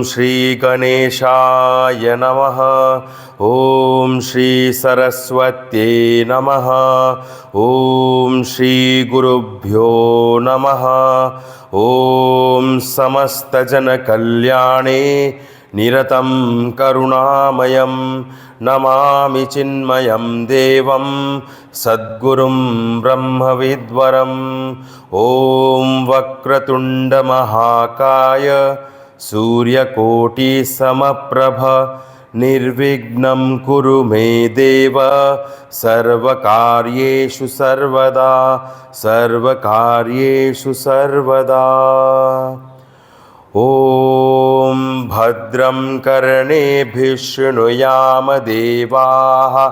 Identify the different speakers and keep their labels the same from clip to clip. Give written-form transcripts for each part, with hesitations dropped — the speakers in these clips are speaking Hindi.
Speaker 1: श्री गणेशाय नमः। ओम श्री सरस्वत्यै नमः। ओम श्री गुरुभ्यो नमः। ओम समस्त जन कल्याणे निरतं करुणामयं नमामि चिन्मयं देवं सद्गुरुं ब्रह्मविद्वरम्। ओम वक्रतुंड महाकाय सूर्यकोटि समप्रभ निर्विघ्नं कुरु मे देव सर्वकार्येषु सर्वदा सर्वकार्येषु सर्वदा। ओम भद्रं कर्णेभिः शृणुयाम देवाः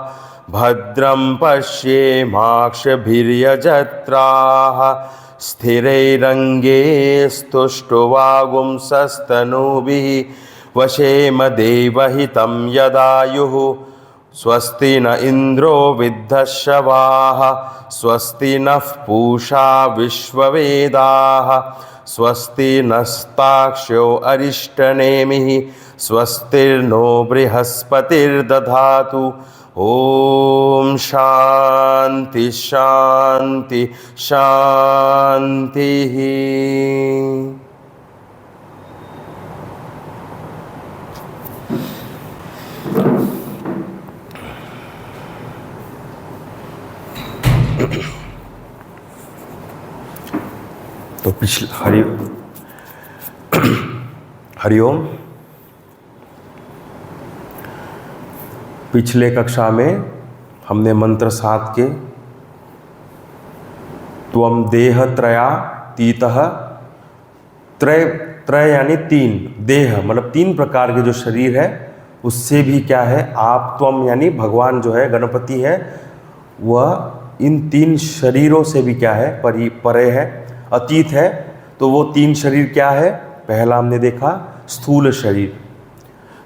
Speaker 1: भद्रं पश्येमाक्षभिर्यजत्राः स्थिरैरङ्गे स्तुष्टुवागुंसस्तनूभिः वशेम देवहितं यदायुः। स्वस्ति न इन्द्रो विद्धश्रवाः स्वस्ति नः पूषा विश्ववेदाः स्वस्ति नस्ताक्ष्यो अरिष्टनेमिः स्वस्तिर्नो बृहस्पतिर्दधातु। ओम शांति शांति शांति। तो पिछले हरिओम। पिछले कक्षा में हमने मंत्र 7 के त्वम देह त्रयातीतः, त्रय यानी 3, देह मतलब 3 प्रकार के जो शरीर है उससे भी क्या है आप, त्वम यानी भगवान जो है गणपति है, वह इन 3 शरीरों से भी क्या है परे है, अतीत है। तो वो 3 शरीर क्या है? पहला हमने देखा स्थूल शरीर,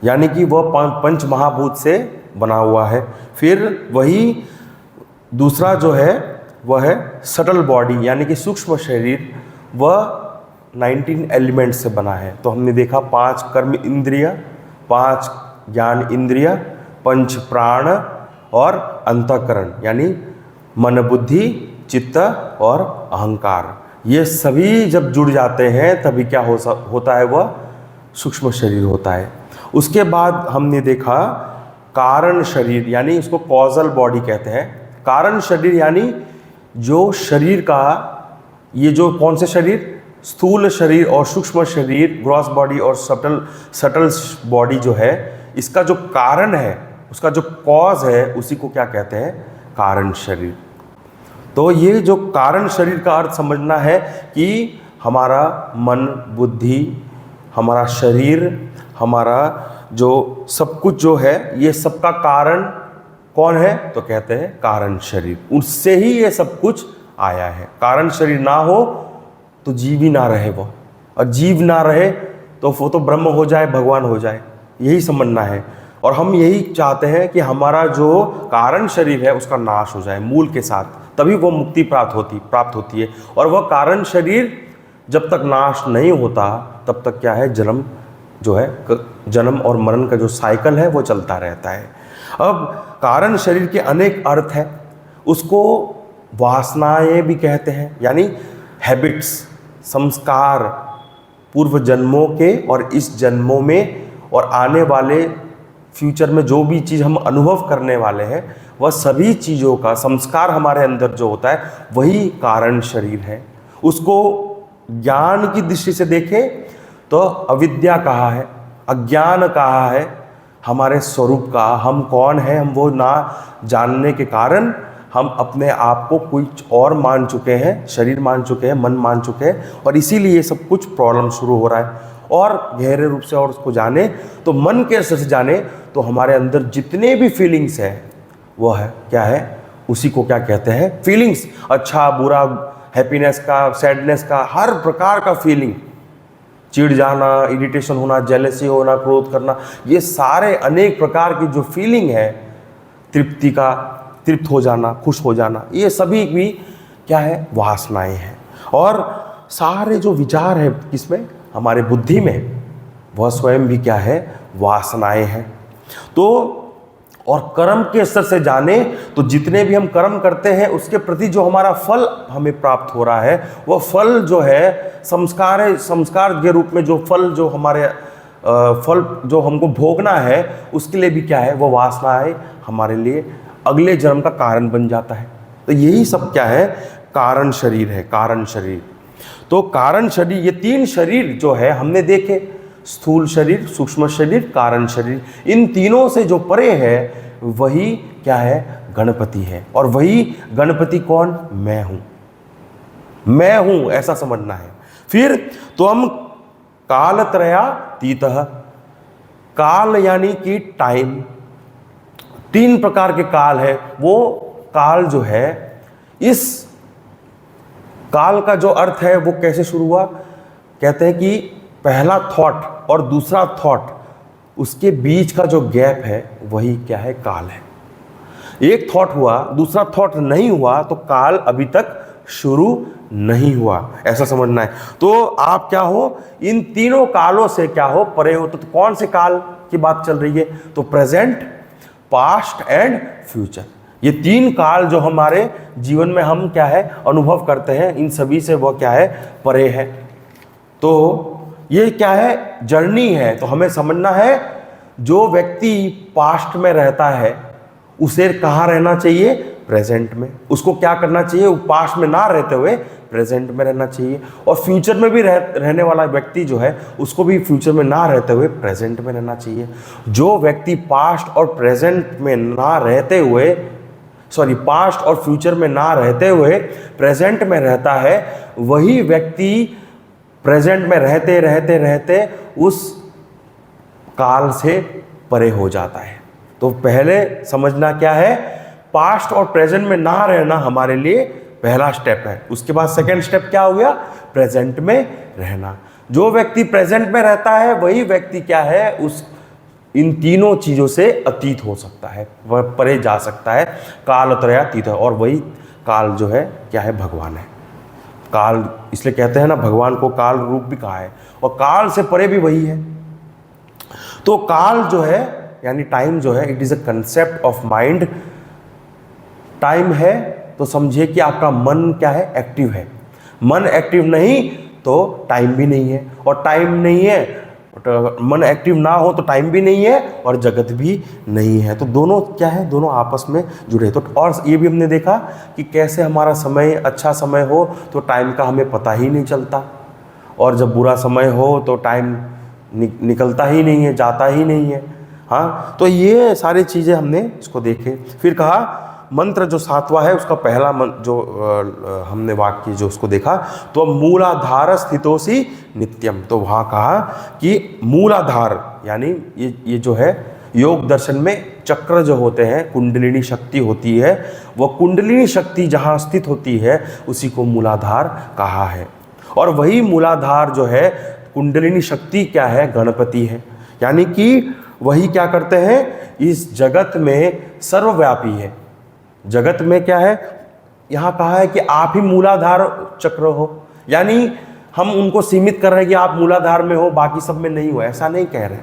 Speaker 1: यानी कि वह 5 महाभूत से बना हुआ है। फिर वही दूसरा जो है वह है सटल बॉडी, यानी कि सूक्ष्म शरीर, वह 19 एलिमेंट्स से बना है। तो हमने देखा 5 कर्म इंद्रिय, 5 ज्ञान इंद्रिय, 5 प्राण और अंतःकरण, यानी मन बुद्धि चित्त और अहंकार। ये सभी जब जुड़ जाते हैं तभी क्या होता है, वह सूक्ष्म शरीर होता है। उसके बाद हमने देखा कारण शरीर, यानी उसको कॉजल बॉडी कहते हैं। कारण शरीर यानी जो शरीर का, ये जो कौन से शरीर, स्थूल शरीर और सूक्ष्म शरीर, ग्रॉस बॉडी और सटल बॉडी जो है, इसका जो कारण है, उसका जो कॉज है, उसी को क्या कहते हैं? कारण शरीर। तो ये जो कारण शरीर का अर्थ समझना है कि हमारा मन बुद्धि, हमारा शरीर, हमारा जो सब कुछ जो है, ये सबका कारण कौन है? तो कहते हैं कारण शरीर। उससे ही ये सब कुछ आया है। कारण शरीर ना हो तो जीव ही ना रहे वो, और जीव ना रहे तो वो तो ब्रह्म हो जाए, भगवान हो जाए। यही समझना है। और हम यही चाहते हैं कि हमारा जो कारण शरीर है उसका नाश हो जाए मूल के साथ, तभी वो मुक्ति प्राप्त होती है। और वह कारण शरीर जब तक नाश नहीं होता तब तक क्या है, जन्म और मरण का जो साइकिल है वो चलता रहता है। अब कारण शरीर के अनेक अर्थ हैं। उसको वासनाएं भी कहते हैं, यानी हैबिट्स, संस्कार, पूर्व जन्मों के और इस जन्मों में और आने वाले फ्यूचर में जो भी चीज़ हम अनुभव करने वाले हैं, वह सभी चीज़ों का संस्कार हमारे अंदर जो होता है वही कारण शरीर है। उसको ज्ञान की दृष्टि से देखें तो अविद्या कहा है, अज्ञान कहा है, हमारे स्वरूप का, हम कौन हैं, हम वो ना जानने के कारण हम अपने आप को कुछ और मान चुके हैं, शरीर मान चुके हैं, मन मान चुके हैं, और इसीलिए सब कुछ प्रॉब्लम शुरू हो रहा है। और गहरे रूप से और उसको जाने तो मन के असर से जाने तो हमारे अंदर जितने भी फीलिंग्स हैं वो है क्या है, उसी को क्या कहते हैं, फीलिंग्स। अच्छा बुरा, हैप्पीनेस का, सैडनेस का, हर प्रकार का फीलिंग, चिढ़ जाना, इरिटेशन होना, जेलसी होना, क्रोध करना, ये सारे अनेक प्रकार की जो फीलिंग है, तृप्ति का, तृप्त हो जाना, खुश हो जाना, ये सभी भी क्या है, वासनाएं हैं। और सारे जो विचार है किसमें, हमारे बुद्धि में, वह स्वयं भी क्या है, वासनाएं हैं। तो और कर्म के स्तर से जाने तो जितने भी हम कर्म करते हैं उसके प्रति जो हमारा फल हमें प्राप्त हो रहा है, वह फल जो है संस्कार है, संस्कार के रूप में जो फल जो हमारे फल जो हमको भोगना है, उसके लिए भी क्या है, वह वासना है, हमारे लिए अगले जन्म का कारण बन जाता है। तो यही सब क्या है, कारण शरीर है, कारण शरीर। तो कारण शरीर, ये तीन शरीर जो है हमने देखे, स्थूल शरीर, सूक्ष्म शरीर, कारण शरीर, इन तीनों से जो परे है वही क्या है, गणपति है। और वही गणपति कौन, मैं हूं, मैं हूं, ऐसा समझना है। फिर तो हम कालत्रयातीतः, काल यानी कि टाइम, तीन प्रकार के काल है। वो काल जो है, इस काल का जो अर्थ है वो कैसे शुरू हुआ, कहते हैं कि पहला थॉट और दूसरा थॉट, उसके बीच का जो गैप है वही क्या है, काल है। एक थॉट हुआ, दूसरा थॉट नहीं हुआ, तो काल अभी तक शुरू नहीं हुआ, ऐसा समझना है। तो आप क्या हो, इन तीनों कालों से क्या हो, परे हो। तो कौन से काल की बात चल रही है, तो प्रेजेंट, पास्ट एंड फ्यूचर। ये तीन काल जो हमारे जीवन में हम क्या है, अनुभव करते हैं, इन सभी से वह क्या है, परे है। तो ये क्या है, जर्नी है। तो हमें समझना है, जो व्यक्ति पास्ट में रहता है उसे कहाँ रहना चाहिए, प्रेजेंट में। उसको क्या करना चाहिए, वो पास्ट में ना रहते हुए प्रेजेंट में रहना चाहिए। और फ्यूचर में भी रहने वाला व्यक्ति जो है, उसको भी फ्यूचर में ना रहते हुए प्रेजेंट में रहना चाहिए। जो व्यक्ति पास्ट और प्रेजेंट में ना रहते हुए, पास्ट और फ्यूचर में ना रहते हुए प्रेजेंट में रहता है, वही व्यक्ति प्रेजेंट में रहते रहते रहते उस काल से परे हो जाता है। तो पहले समझना क्या है, पास्ट और प्रेजेंट में ना रहना हमारे लिए पहला स्टेप है। उसके बाद सेकंड स्टेप क्या हो गया, प्रेजेंट में रहना। जो व्यक्ति प्रेजेंट में रहता है वही व्यक्ति क्या है, उस इन तीनों चीज़ों से अतीत हो सकता है, वह परे जा सकता है, कालत्रयातीत है। और वही काल जो है क्या है, भगवान है। काल इसलिए कहते हैं ना, भगवान को काल रूप भी कहा है, और काल से परे भी वही है। तो काल जो है यानी टाइम जो है, it is a concept of mind. Time है तो समझिए कि आपका मन क्या है, एक्टिव है। मन एक्टिव नहीं तो टाइम भी नहीं है, और टाइम नहीं है, मन एक्टिव ना हो तो टाइम भी नहीं है और जगत भी नहीं है। तो दोनों क्या है, दोनों आपस में जुड़े। तो और ये भी हमने देखा कि कैसे हमारा समय, अच्छा समय हो तो टाइम का हमें पता ही नहीं चलता, और जब बुरा समय हो तो टाइम निकलता ही नहीं है, जाता ही नहीं है। हाँ, तो ये सारी चीज़ें हमने इसको देखे। फिर कहा मंत्र जो सातवां है, उसका पहला जो हमने वाक्य जो उसको देखा, तो मूलाधार स्थितोसी नित्यम। तो वहाँ कहा कि मूलाधार यानी ये जो है, योग दर्शन में चक्र जो होते हैं, कुंडलिनी शक्ति होती है, वह कुंडलिनी शक्ति जहाँ स्थित होती है उसी को मूलाधार कहा है। और वही मूलाधार जो है, कुंडलिनी शक्ति क्या है, गणपति है। यानी कि वही क्या करते हैं, इस जगत में सर्वव्यापी है। जगत में क्या है, यहाँ कहा है कि आप ही मूलाधार चक्र हो, यानी हम उनको सीमित कर रहे हैं कि आप मूलाधार में हो, बाकी सब में नहीं हो, ऐसा नहीं कह रहे।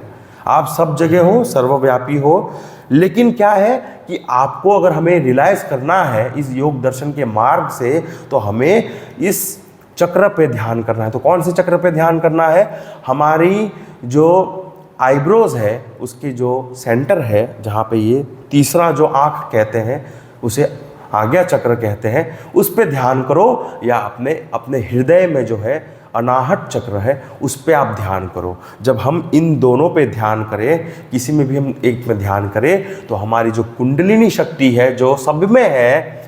Speaker 1: आप सब जगह हो, सर्वव्यापी हो। लेकिन क्या है कि आपको अगर हमें रियलाइज करना है इस योग दर्शन के मार्ग से, तो हमें इस चक्र पे ध्यान करना है। तो कौन से चक्र पे ध्यान करना है, हमारी जो आईब्रोज है उसकी जो सेंटर है, जहाँ पे ये तीसरा जो आँख कहते हैं उसे आज्ञा चक्र कहते हैं, उस पे ध्यान करो, या अपने हृदय में जो है अनाहत चक्र है, उस पे आप ध्यान करो। जब हम इन दोनों पे ध्यान करें, किसी में भी हम एक में ध्यान करें, तो हमारी जो कुंडलिनी शक्ति है जो सब में है,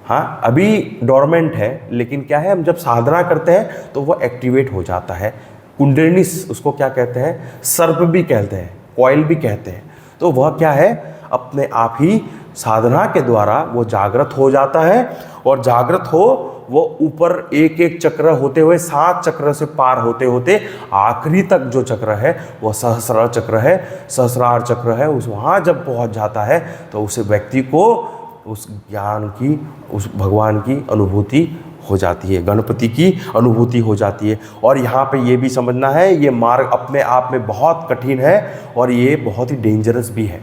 Speaker 1: हाँ अभी डोरमेंट है, लेकिन क्या है, हम जब साधना करते हैं तो वो एक्टिवेट हो जाता है। कुंडलिनी, उसको क्या कहते हैं, सर्प भी कहते हैं, कॉइल भी कहते हैं। तो वह क्या है, अपने आप ही साधना के द्वारा वो जागृत हो जाता है, और जागृत हो वो ऊपर एक एक चक्र होते हुए 7 चक्र से पार होते होते आखिरी तक जो चक्र है वो सहस्रार चक्र है, सहस्रार चक्र है, उस वहाँ जब पहुँच जाता है तो उस व्यक्ति को उस ज्ञान की, उस भगवान की अनुभूति हो जाती है, गणपति की अनुभूति हो जाती है। और यहाँ पे ये भी समझना है, ये मार्ग अपने आप में बहुत कठिन है और ये बहुत ही डेंजरस भी है।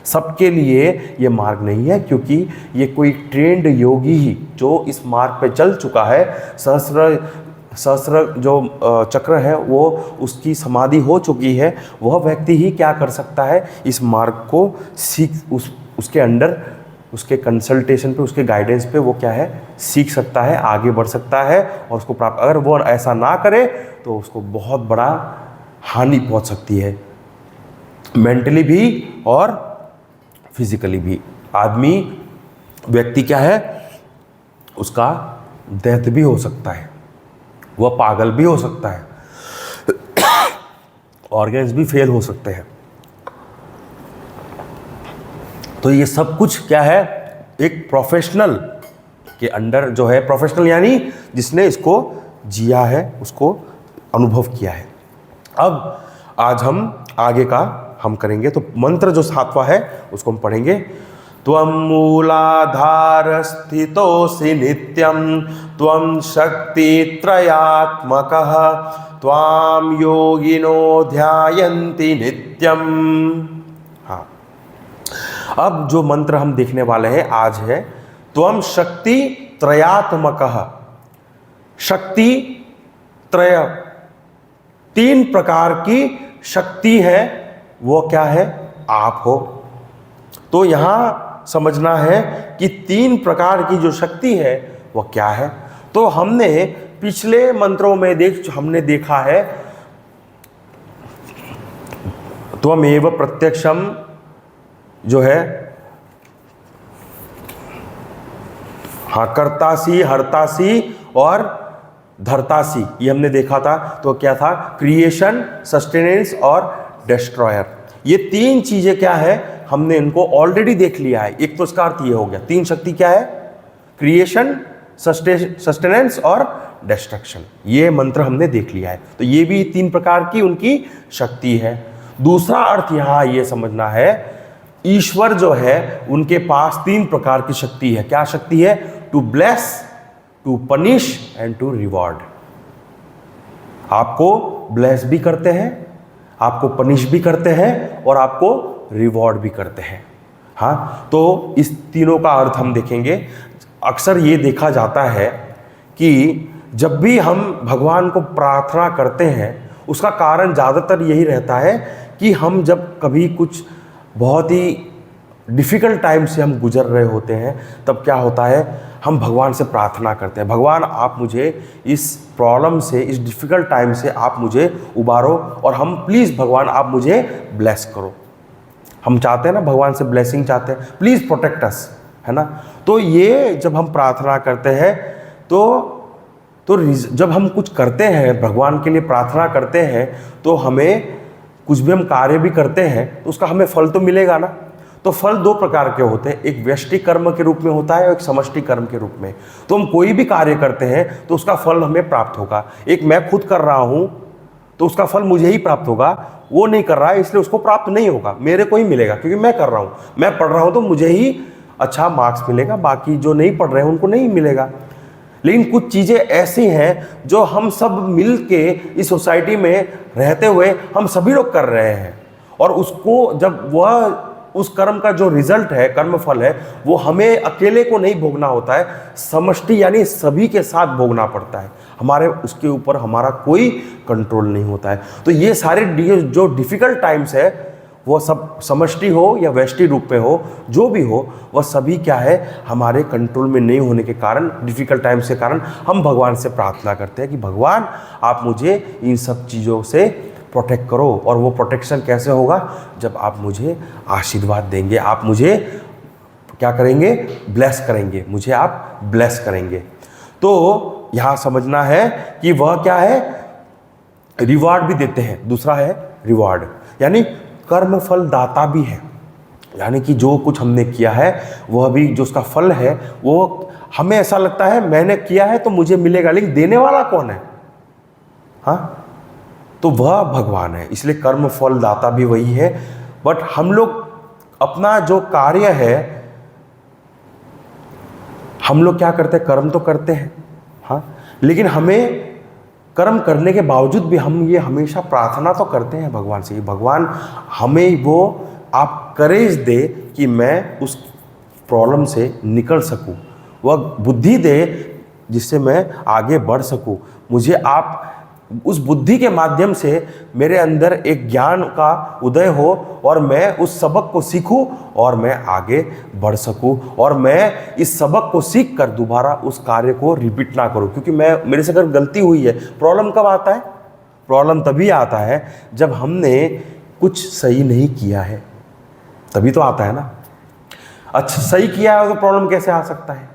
Speaker 1: सबके लिए ये मार्ग नहीं है, क्योंकि ये कोई ट्रेंड योगी ही जो इस मार्ग पे चल चुका है, सहस्र जो चक्र है वो उसकी समाधि हो चुकी है, वह व्यक्ति ही क्या कर सकता है, इस मार्ग को सीख, उसके अंडर, उसके कंसल्टेशन पे, उसके गाइडेंस पे वो क्या है, सीख सकता है, आगे बढ़ सकता है और उसको प्राप्त। अगर वो ऐसा ना करे तो उसको बहुत बड़ा हानि पहुंच सकती है, मेंटली भी और फिजिकली भी। आदमी, व्यक्ति क्या है, उसका डेथ भी हो सकता है, वह पागल भी हो सकता है, ऑर्गन्स भी फेल हो सकते हैं। तो ये सब कुछ क्या है, एक प्रोफेशनल के अंडर जो है, प्रोफेशनल यानी जिसने इसको जिया है, उसको अनुभव किया है। अब आज हम आगे का हम करेंगे, तो मंत्र जो 7वां है उसको हम पढ़ेंगे। त्वं मूलाधार स्थितोऽसि नित्यं, त्वं शक्ति त्रयात्मकः, त्वां योगिनो ध्यायन्ति नित्यं। हाँ, अब जो मंत्र हम देखने वाले हैं आज है त्वं शक्ति त्रयात्मकः। शक्ति त्रय, 3 प्रकार की शक्ति है, वो क्या है, आप हो। तो यहां समझना है कि 3 प्रकार की जो शक्ति है वो क्या है। तो हमने पिछले मंत्रों में हमने देखा है, त्वमेव प्रत्यक्षम जो है, हाँ, कर्तासी, हर्तासी और धर्तासी, ये हमने देखा था। तो क्या था, क्रिएशन, सस्टेनेंस और डिस्ट्रॉयर। ये 3 चीजें क्या है, हमने इनको ऑलरेडी देख लिया है। एक तो इसका अर्थ ये हो गया, 3 शक्ति क्या है, क्रिएशन, सस्टेनेंस और डिस्ट्रक्शन। ये मंत्र हमने देख लिया है। तो ये भी 3 प्रकार की उनकी शक्ति है। दूसरा अर्थ यहाँ ये समझना है, ईश्वर जो है उनके पास 3 प्रकार की शक्ति है। क्या शक्ति है, to bless, to punish and to reward. आपको ब्लेस भी करते हैं, आपको पनिश भी करते हैं और आपको रिवॉर्ड भी करते हैं। हाँ, तो इस तीनों का अर्थ हम देखेंगे। अक्सर ये देखा जाता है कि जब भी हम भगवान को प्रार्थना करते हैं, उसका कारण ज़्यादातर यही रहता है कि हम जब कभी कुछ बहुत ही डिफ़िकल्ट टाइम से हम गुजर रहे होते हैं, तब क्या होता है, हम भगवान से प्रार्थना करते हैं, भगवान आप मुझे इस प्रॉब्लम से, इस डिफ़िकल्ट टाइम से आप मुझे उबारो, और हम प्लीज़ भगवान आप मुझे ब्लेस करो। हम चाहते हैं ना, भगवान से ब्लेसिंग चाहते हैं, प्लीज़ प्रोटेक्ट अस, है ना। तो ये जब हम प्रार्थना करते हैं, तो जब हम कुछ करते हैं, भगवान के लिए प्रार्थना करते हैं, तो हमें कुछ भी हम कार्य भी करते हैं तो उसका हमें फल तो मिलेगा ना। तो फल 2 प्रकार के होते हैं, एक व्यष्टि कर्म के रूप में होता है और एक समष्टि कर्म के रूप में। तो हम कोई भी कार्य करते हैं तो उसका फल हमें प्राप्त होगा। एक मैं खुद कर रहा हूँ तो उसका फल मुझे ही प्राप्त होगा, वो नहीं कर रहा है इसलिए उसको प्राप्त नहीं होगा, मेरे को ही मिलेगा, क्योंकि मैं कर रहा हूँ, मैं पढ़ रहा हूँ तो मुझे ही अच्छा मार्क्स मिलेगा, बाकी जो नहीं पढ़ रहे हैं उनको नहीं मिलेगा। लेकिन कुछ चीज़ें ऐसी हैं जो हम सब मिल के इस सोसाइटी में रहते हुए हम सभी लोग कर रहे हैं, और उसको जब वह उस कर्म का जो रिजल्ट है, कर्म फल है, वो हमें अकेले को नहीं भोगना होता है, समष्टि यानी सभी के साथ भोगना पड़ता है। हमारे उसके ऊपर हमारा कोई कंट्रोल नहीं होता है। तो ये सारे जो डिफ़िकल्ट टाइम्स है वो सब समष्टि हो या व्यष्टि रूप में हो, जो भी हो, वह सभी क्या है हमारे कंट्रोल में नहीं होने के कारण, डिफ़िकल्ट टाइम्स के कारण हम भगवान से प्रार्थना करते हैं कि भगवान आप मुझे इन सब चीज़ों से प्रोटेक्ट करो। और वो प्रोटेक्शन कैसे होगा? जब आप मुझे आशीर्वाद देंगे, आप मुझे क्या करेंगे? ब्लेस करेंगे, मुझे आप ब्लेस करेंगे। तो यहाँ समझना है कि वह क्या है, रिवार्ड भी देते हैं। दूसरा है रिवार्ड, यानी कर्म फल दाता भी है, यानी कि जो कुछ हमने किया है वह भी जो उसका फल है वो हमें ऐसा लगता है मैंने किया है तो मुझे मिलेगा, लेकिन देने वाला कौन है? हाँ, तो वह भगवान है, इसलिए कर्म फल दाता भी वही है। बट हम लोग अपना जो कार्य है हम लोग क्या करते हैं? कर्म तो करते हैं, हाँ, लेकिन हमें कर्म करने के बावजूद भी हम ये हमेशा प्रार्थना तो करते हैं भगवान से, भगवान हमें वो आप करेज दे कि मैं उस प्रॉब्लम से निकल सकूं, वह बुद्धि दे जिससे मैं आगे बढ़ सकूं, मुझे आप उस बुद्धि के माध्यम से मेरे अंदर एक ज्ञान का उदय हो और मैं उस सबक को सीखूं और मैं आगे बढ़ सकूं, और मैं इस सबक को सीख कर दोबारा उस कार्य को रिपीट ना करूं। क्योंकि मेरे से अगर गलती हुई है, प्रॉब्लम कब आता है? प्रॉब्लम तभी आता है जब हमने कुछ सही नहीं किया है, तभी तो आता है ना। अच्छा, सही किया है तो प्रॉब्लम कैसे आ सकता है?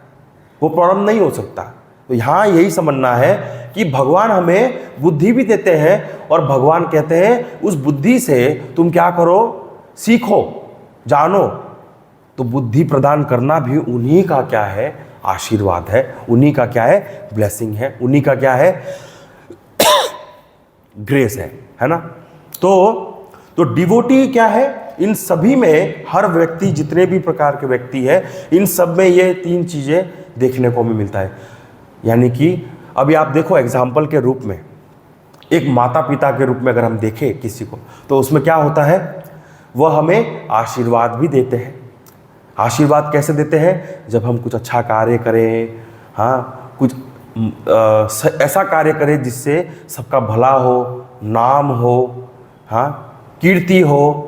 Speaker 1: वो प्रॉब्लम नहीं हो सकता। तो यहाँ यही समझना है कि भगवान हमें बुद्धि भी देते हैं और भगवान कहते हैं उस बुद्धि से तुम क्या करो? सीखो, जानो। तो बुद्धि प्रदान करना भी उन्हीं का क्या है? आशीर्वाद है, उन्हीं का क्या है? ब्लेसिंग है, उन्हीं का क्या है? ग्रेस है ना। तो डिवोटी क्या है? इन सभी में हर व्यक्ति, जितने भी प्रकार के व्यक्ति है, इन सब में ये तीन चीजें देखने को हमें मिलता है। यानी कि अभी आप देखो एग्जाम्पल के रूप में, एक माता पिता के रूप में अगर हम देखें किसी को, तो उसमें क्या होता है? वह हमें आशीर्वाद भी देते हैं। आशीर्वाद कैसे देते हैं? जब हम कुछ अच्छा कार्य करें, हाँ, कुछ ऐसा कार्य करें जिससे सबका भला हो, नाम हो, हाँ, कीर्ति हो,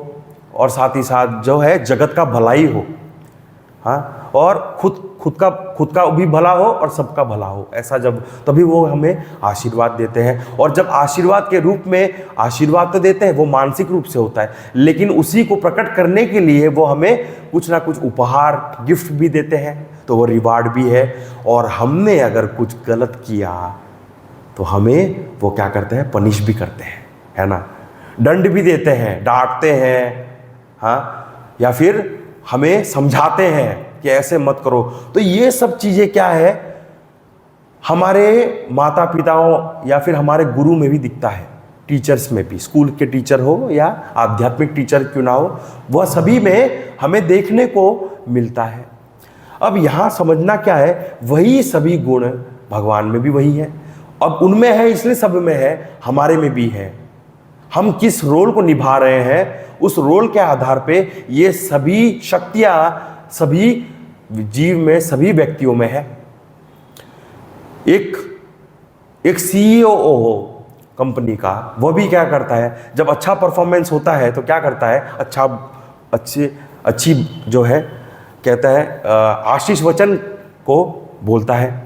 Speaker 1: और साथ ही साथ जो है जगत का भलाई हो, हाँ, और खुद का भी भला हो और सबका भला हो। ऐसा जब, तभी वो हमें आशीर्वाद देते हैं। और जब आशीर्वाद के रूप में आशीर्वाद तो देते हैं, वो मानसिक रूप से होता है, लेकिन उसी को प्रकट करने के लिए वो हमें कुछ ना कुछ उपहार, गिफ्ट भी देते हैं, तो वो रिवार्ड भी है। और हमने अगर कुछ गलत किया तो हमें वो क्या करते हैं? पनिश भी करते हैं, है ना। दंड भी देते हैं, डांटते हैं, हाँ, या फिर हमें समझाते हैं कि ऐसे मत करो। तो ये सब चीज़ें क्या है? हमारे माता पिताओं या फिर हमारे गुरु में भी दिखता है, टीचर्स में भी, स्कूल के टीचर हो या आध्यात्मिक टीचर क्यों ना हो, वह सभी में हमें देखने को मिलता है। अब यहाँ समझना क्या है? वही सभी गुण भगवान में भी वही है। अब उनमें है इसलिए सब में है, हमारे में भी है। हम किस रोल को निभा रहे हैं, उस रोल के आधार पे ये सभी शक्तियां सभी जीव में, सभी व्यक्तियों में है। एक सीईओ हो कंपनी का, वह भी क्या करता है? जब अच्छा परफॉर्मेंस होता है तो क्या करता है? अच्छी जो है, कहता है आशीष वचन को बोलता है,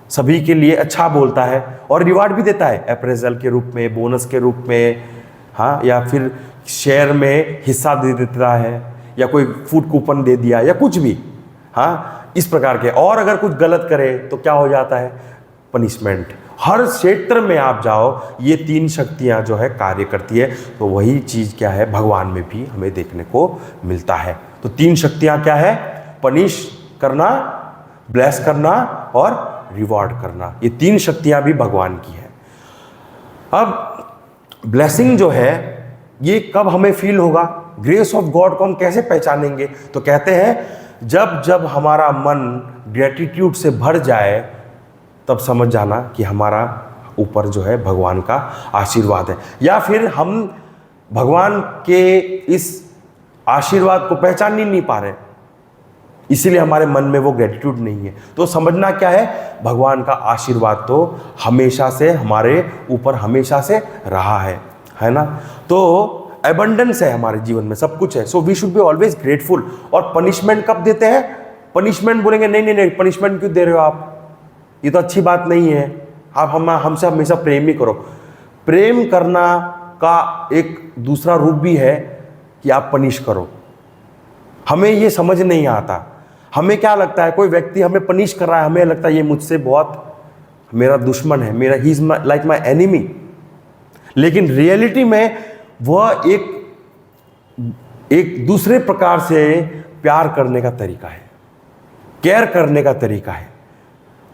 Speaker 1: सभी के लिए अच्छा बोलता है और रिवार्ड भी देता है, अप्रेजल के रूप में, बोनस के रूप में, हाँ, या फिर शेयर में हिस्सा दे देता है, या कोई फूड कूपन दे दिया, या कुछ भी, हाँ, इस प्रकार के। और अगर कुछ गलत करे तो क्या हो जाता है? पनिशमेंट। हर क्षेत्र में आप जाओ, ये तीन शक्तियां जो है कार्य करती है। तो वही चीज़ क्या है? भगवान में भी हमें देखने को मिलता है। तो तीन शक्तियां क्या है? पनिश करना, ब्लेस करना और रिवॉर्ड करना। ये तीन शक्तियां भी भगवान की है। अब ब्लेसिंग जो है ये कब हमें फील होगा? ग्रेस ऑफ गॉड को हम कैसे पहचानेंगे? तो कहते हैं जब हमारा मन ग्रेटिट्यूड से भर जाए, तब समझ जाना कि हमारा ऊपर जो है भगवान का आशीर्वाद है। या फिर हम भगवान के इस आशीर्वाद को पहचान ही नहीं पा रहे, इसीलिए हमारे मन में वो ग्रेटिट्यूड नहीं है। तो समझना क्या है? भगवान का आशीर्वाद तो हमेशा से हमारे ऊपर हमेशा से रहा है ना। तो एबंडेंस है हमारे जीवन में, सब कुछ है। So we should be always grateful. और पनिशमेंट कब देते हैं? पनिशमेंट बोलेंगे नहीं नहीं नहीं, पनिशमेंट क्यों दे रहे हो आप, ये तो अच्छी बात नहीं है, आप हमसे हमेशा प्रेम ही करो। प्रेम करना का एक दूसरा रूप भी है कि आप पनिश करो। हमें ये समझ नहीं आता। हमें क्या लगता है, कोई व्यक्ति हमें पनिश कर रहा है, हमें लगता है ये मुझसे बहुत मेरा दुश्मन है, मेरा he is like my enemy. लेकिन रियलिटी में वह एक दूसरे प्रकार से प्यार करने का तरीका है, केयर करने का तरीका है।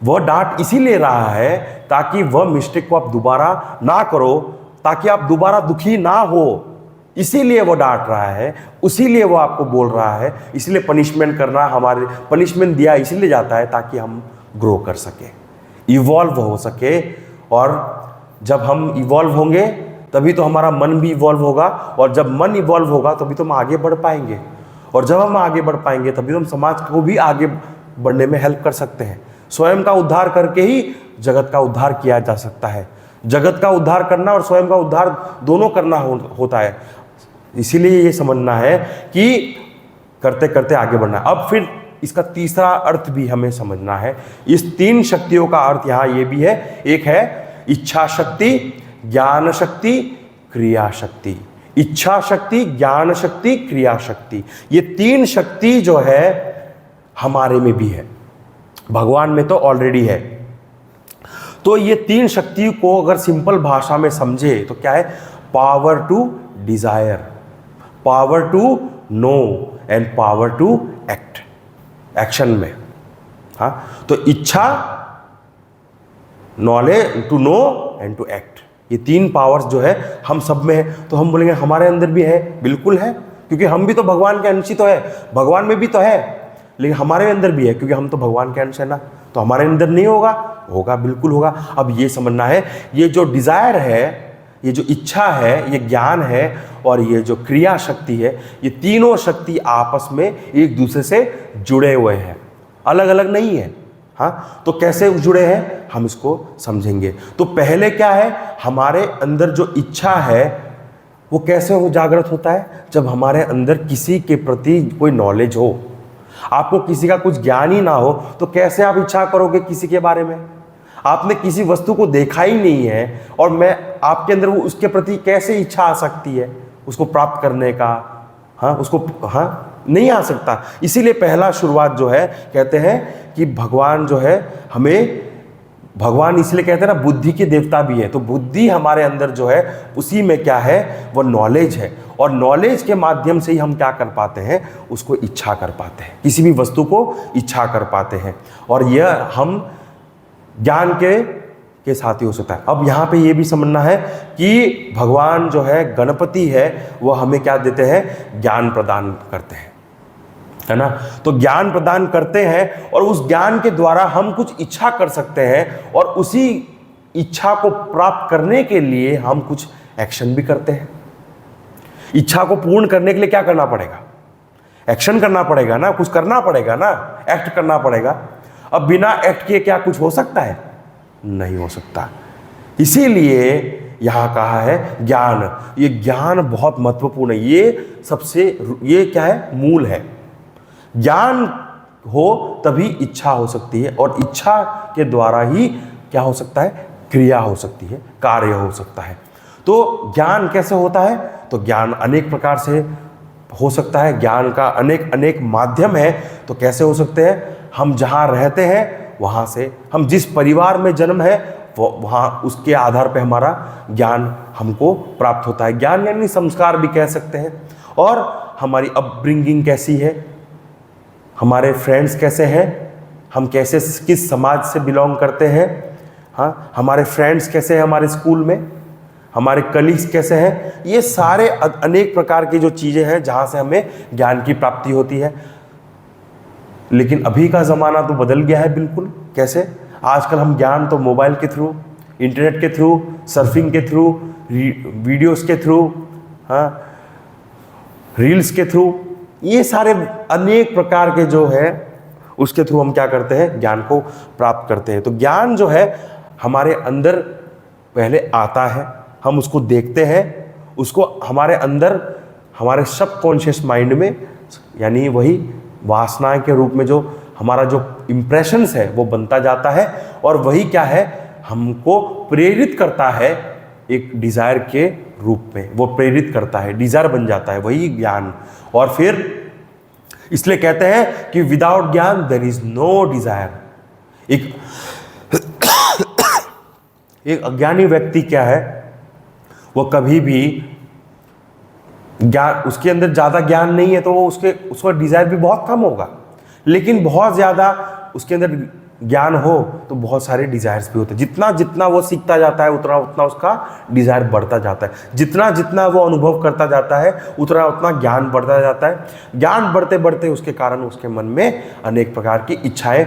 Speaker 1: वह डांट इसीलिए रहा है ताकि वह मिस्टेक को आप दोबारा ना करो, ताकि आप दोबारा दुखी ना हो, इसीलिए वो डांट रहा है, उसीलिए वो आपको बोल रहा है। इसलिए पनिशमेंट करना, हमारे पनिशमेंट दिया इसलिए जाता है ताकि हम ग्रो कर सके, इवॉल्व हो सके। और जब हम इवॉल्व होंगे तभी तो हमारा मन भी इवॉल्व होगा, और जब मन इवॉल्व होगा तभी तो हम आगे बढ़ पाएंगे, और जब हम आगे बढ़ पाएंगे तभी तो हम समाज को भी आगे बढ़ने में हेल्प कर सकते हैं। स्वयं का उद्धार करके ही जगत का उद्धार किया जा सकता है। जगत का उद्धार करना और स्वयं का उद्धार दोनों करना होता है। इसीलिए ये समझना है कि करते करते आगे बढ़ना। अब फिर इसका तीसरा अर्थ भी हमें समझना है। इस 3 शक्तियों का अर्थ यहाँ ये भी है। एक है इच्छा शक्ति, ज्ञान शक्ति, क्रिया शक्ति। इच्छा शक्ति, ज्ञान शक्ति, क्रिया शक्ति, ये 3 शक्ति जो है हमारे में भी है, भगवान में तो ऑलरेडी है। तो ये 3 शक्ति को अगर सिंपल भाषा में समझे तो क्या है? Power to desire, power to know and power to act, action में। हाँ, तो इच्छा, knowledge, to know and to act, ये 3 पावर्स जो है हम सब में है। तो हम बोलेंगे हमारे अंदर भी है, बिल्कुल है, क्योंकि हम भी तो भगवान के अंश ही तो है, भगवान में भी तो है, लेकिन हमारे अंदर भी है क्योंकि हम तो भगवान के अंश है ना। तो हमारे अंदर नहीं होगा? होगा, बिल्कुल होगा। अब ये समझना है, ये जो डिजायर है, ये जो इच्छा है, ये ज्ञान है, और ये जो क्रिया शक्ति है, ये तीनों शक्ति आपस में एक दूसरे से जुड़े हुए हैं, अलग अलग नहीं है। हाँ, तो कैसे जुड़े हैं हम इसको समझेंगे। तो पहले क्या है, हमारे अंदर जो इच्छा है वो कैसे हो जागृत होता है? जब हमारे अंदर किसी के प्रति कोई नॉलेज हो। आपको किसी का कुछ ज्ञान ही ना हो तो कैसे आप इच्छा करोगे किसी के बारे में? आपने किसी वस्तु को देखा ही नहीं है और मैं आपके अंदर वो उसके प्रति कैसे इच्छा आ सकती है उसको प्राप्त करने का? हाँ, उसको नहीं आ सकता। इसीलिए पहला शुरुआत जो है, कहते हैं कि भगवान जो है हमें, भगवान इसलिए कहते हैं ना बुद्धि के देवता भी है। तो बुद्धि हमारे अंदर जो है उसी में क्या है, वो नॉलेज है, और नॉलेज के माध्यम से ही हम क्या कर पाते हैं, उसको इच्छा कर पाते हैं, किसी भी वस्तु को इच्छा कर पाते हैं। और यह हम ज्ञान के साथ ही हो सकता है। अब यहाँ पे ये भी समझना है कि भगवान जो है गणपति है, वो हमें क्या देते हैं, ज्ञान प्रदान करते हैं, है ना। तो ज्ञान प्रदान करते हैं और उस ज्ञान के द्वारा हम कुछ इच्छा कर सकते हैं, और उसी इच्छा को प्राप्त करने के लिए हम कुछ एक्शन भी करते हैं। इच्छा को पूर्ण करने के लिए क्या करना पड़ेगा? एक्शन करना पड़ेगा ना, कुछ करना पड़ेगा ना, एक्ट करना पड़ेगा। अब बिना एक्ट किए क्या कुछ हो सकता है? नहीं हो सकता। इसीलिए यहां कहा है ज्ञान। ये ज्ञान बहुत महत्वपूर्ण है। ये सबसे, ये क्या है, मूल है। ज्ञान हो तभी इच्छा हो सकती है, और इच्छा के द्वारा ही क्या हो सकता है, क्रिया हो सकती है, कार्य हो सकता है। तो ज्ञान कैसे होता है? तो ज्ञान अनेक प्रकार से हो सकता है। ज्ञान का अनेक माध्यम है। तो कैसे हो सकते हैं? हम जहाँ रहते हैं वहाँ से, हम जिस परिवार में जन्म है वहाँ, उसके आधार पे हमारा ज्ञान हमको प्राप्त होता है। ज्ञान यानी संस्कार भी कह सकते हैं। और हमारी अपब्रिंगिंग कैसी है, हमारे फ्रेंड्स कैसे हैं, हम कैसे किस समाज से बिलोंग करते हैं, हाँ, हमारे फ्रेंड्स कैसे हैं हमारे स्कूल में, हमारे कलीग्स कैसे हैं, ये सारे अनेक प्रकार की जो चीज़ें हैं जहाँ से हमें ज्ञान की प्राप्ति होती है। लेकिन अभी का ज़माना तो बदल गया है बिल्कुल। कैसे? आजकल हम ज्ञान तो मोबाइल के थ्रू, इंटरनेट के थ्रू, सर्फिंग के थ्रू, वीडियोस के थ्रू, हाँ, रील्स के थ्रू, ये सारे अनेक प्रकार के जो है उसके थ्रू हम क्या करते हैं, ज्ञान को प्राप्त करते हैं। तो ज्ञान जो है हमारे अंदर पहले आता है, हम उसको देखते हैं उसको हमारे अंदर, हमारे सबकॉन्शियस माइंड में, यानी वही वासनाएं के रूप में जो हमारा जो इम्प्रेशंस है वो बनता जाता है, और वही क्या है, हमको प्रेरित करता है एक डिजायर के रूप में, वो प्रेरित करता है, डिजायर बन जाता है वही ज्ञान। और फिर इसलिए कहते हैं कि विदाउट ज्ञान देयर इज नो डिजायर। एक अज्ञानी व्यक्ति क्या है, वो कभी भी ज्ञान, उसके अंदर ज्यादा ज्ञान नहीं है तो वो उसका डिजायर भी बहुत कम होगा, लेकिन बहुत ज्यादा उसके अंदर ज्ञान हो तो बहुत सारे डिजायर्स भी होते हैं। जितना जितना वो सीखता जाता है उतना उतना उसका डिजायर बढ़ता जाता है, जितना जितना वो अनुभव करता जाता है उतना उतना ज्ञान बढ़ता जाता है। ज्ञान बढ़ते बढ़ते उसके कारण उसके मन में अनेक प्रकार की इच्छाएं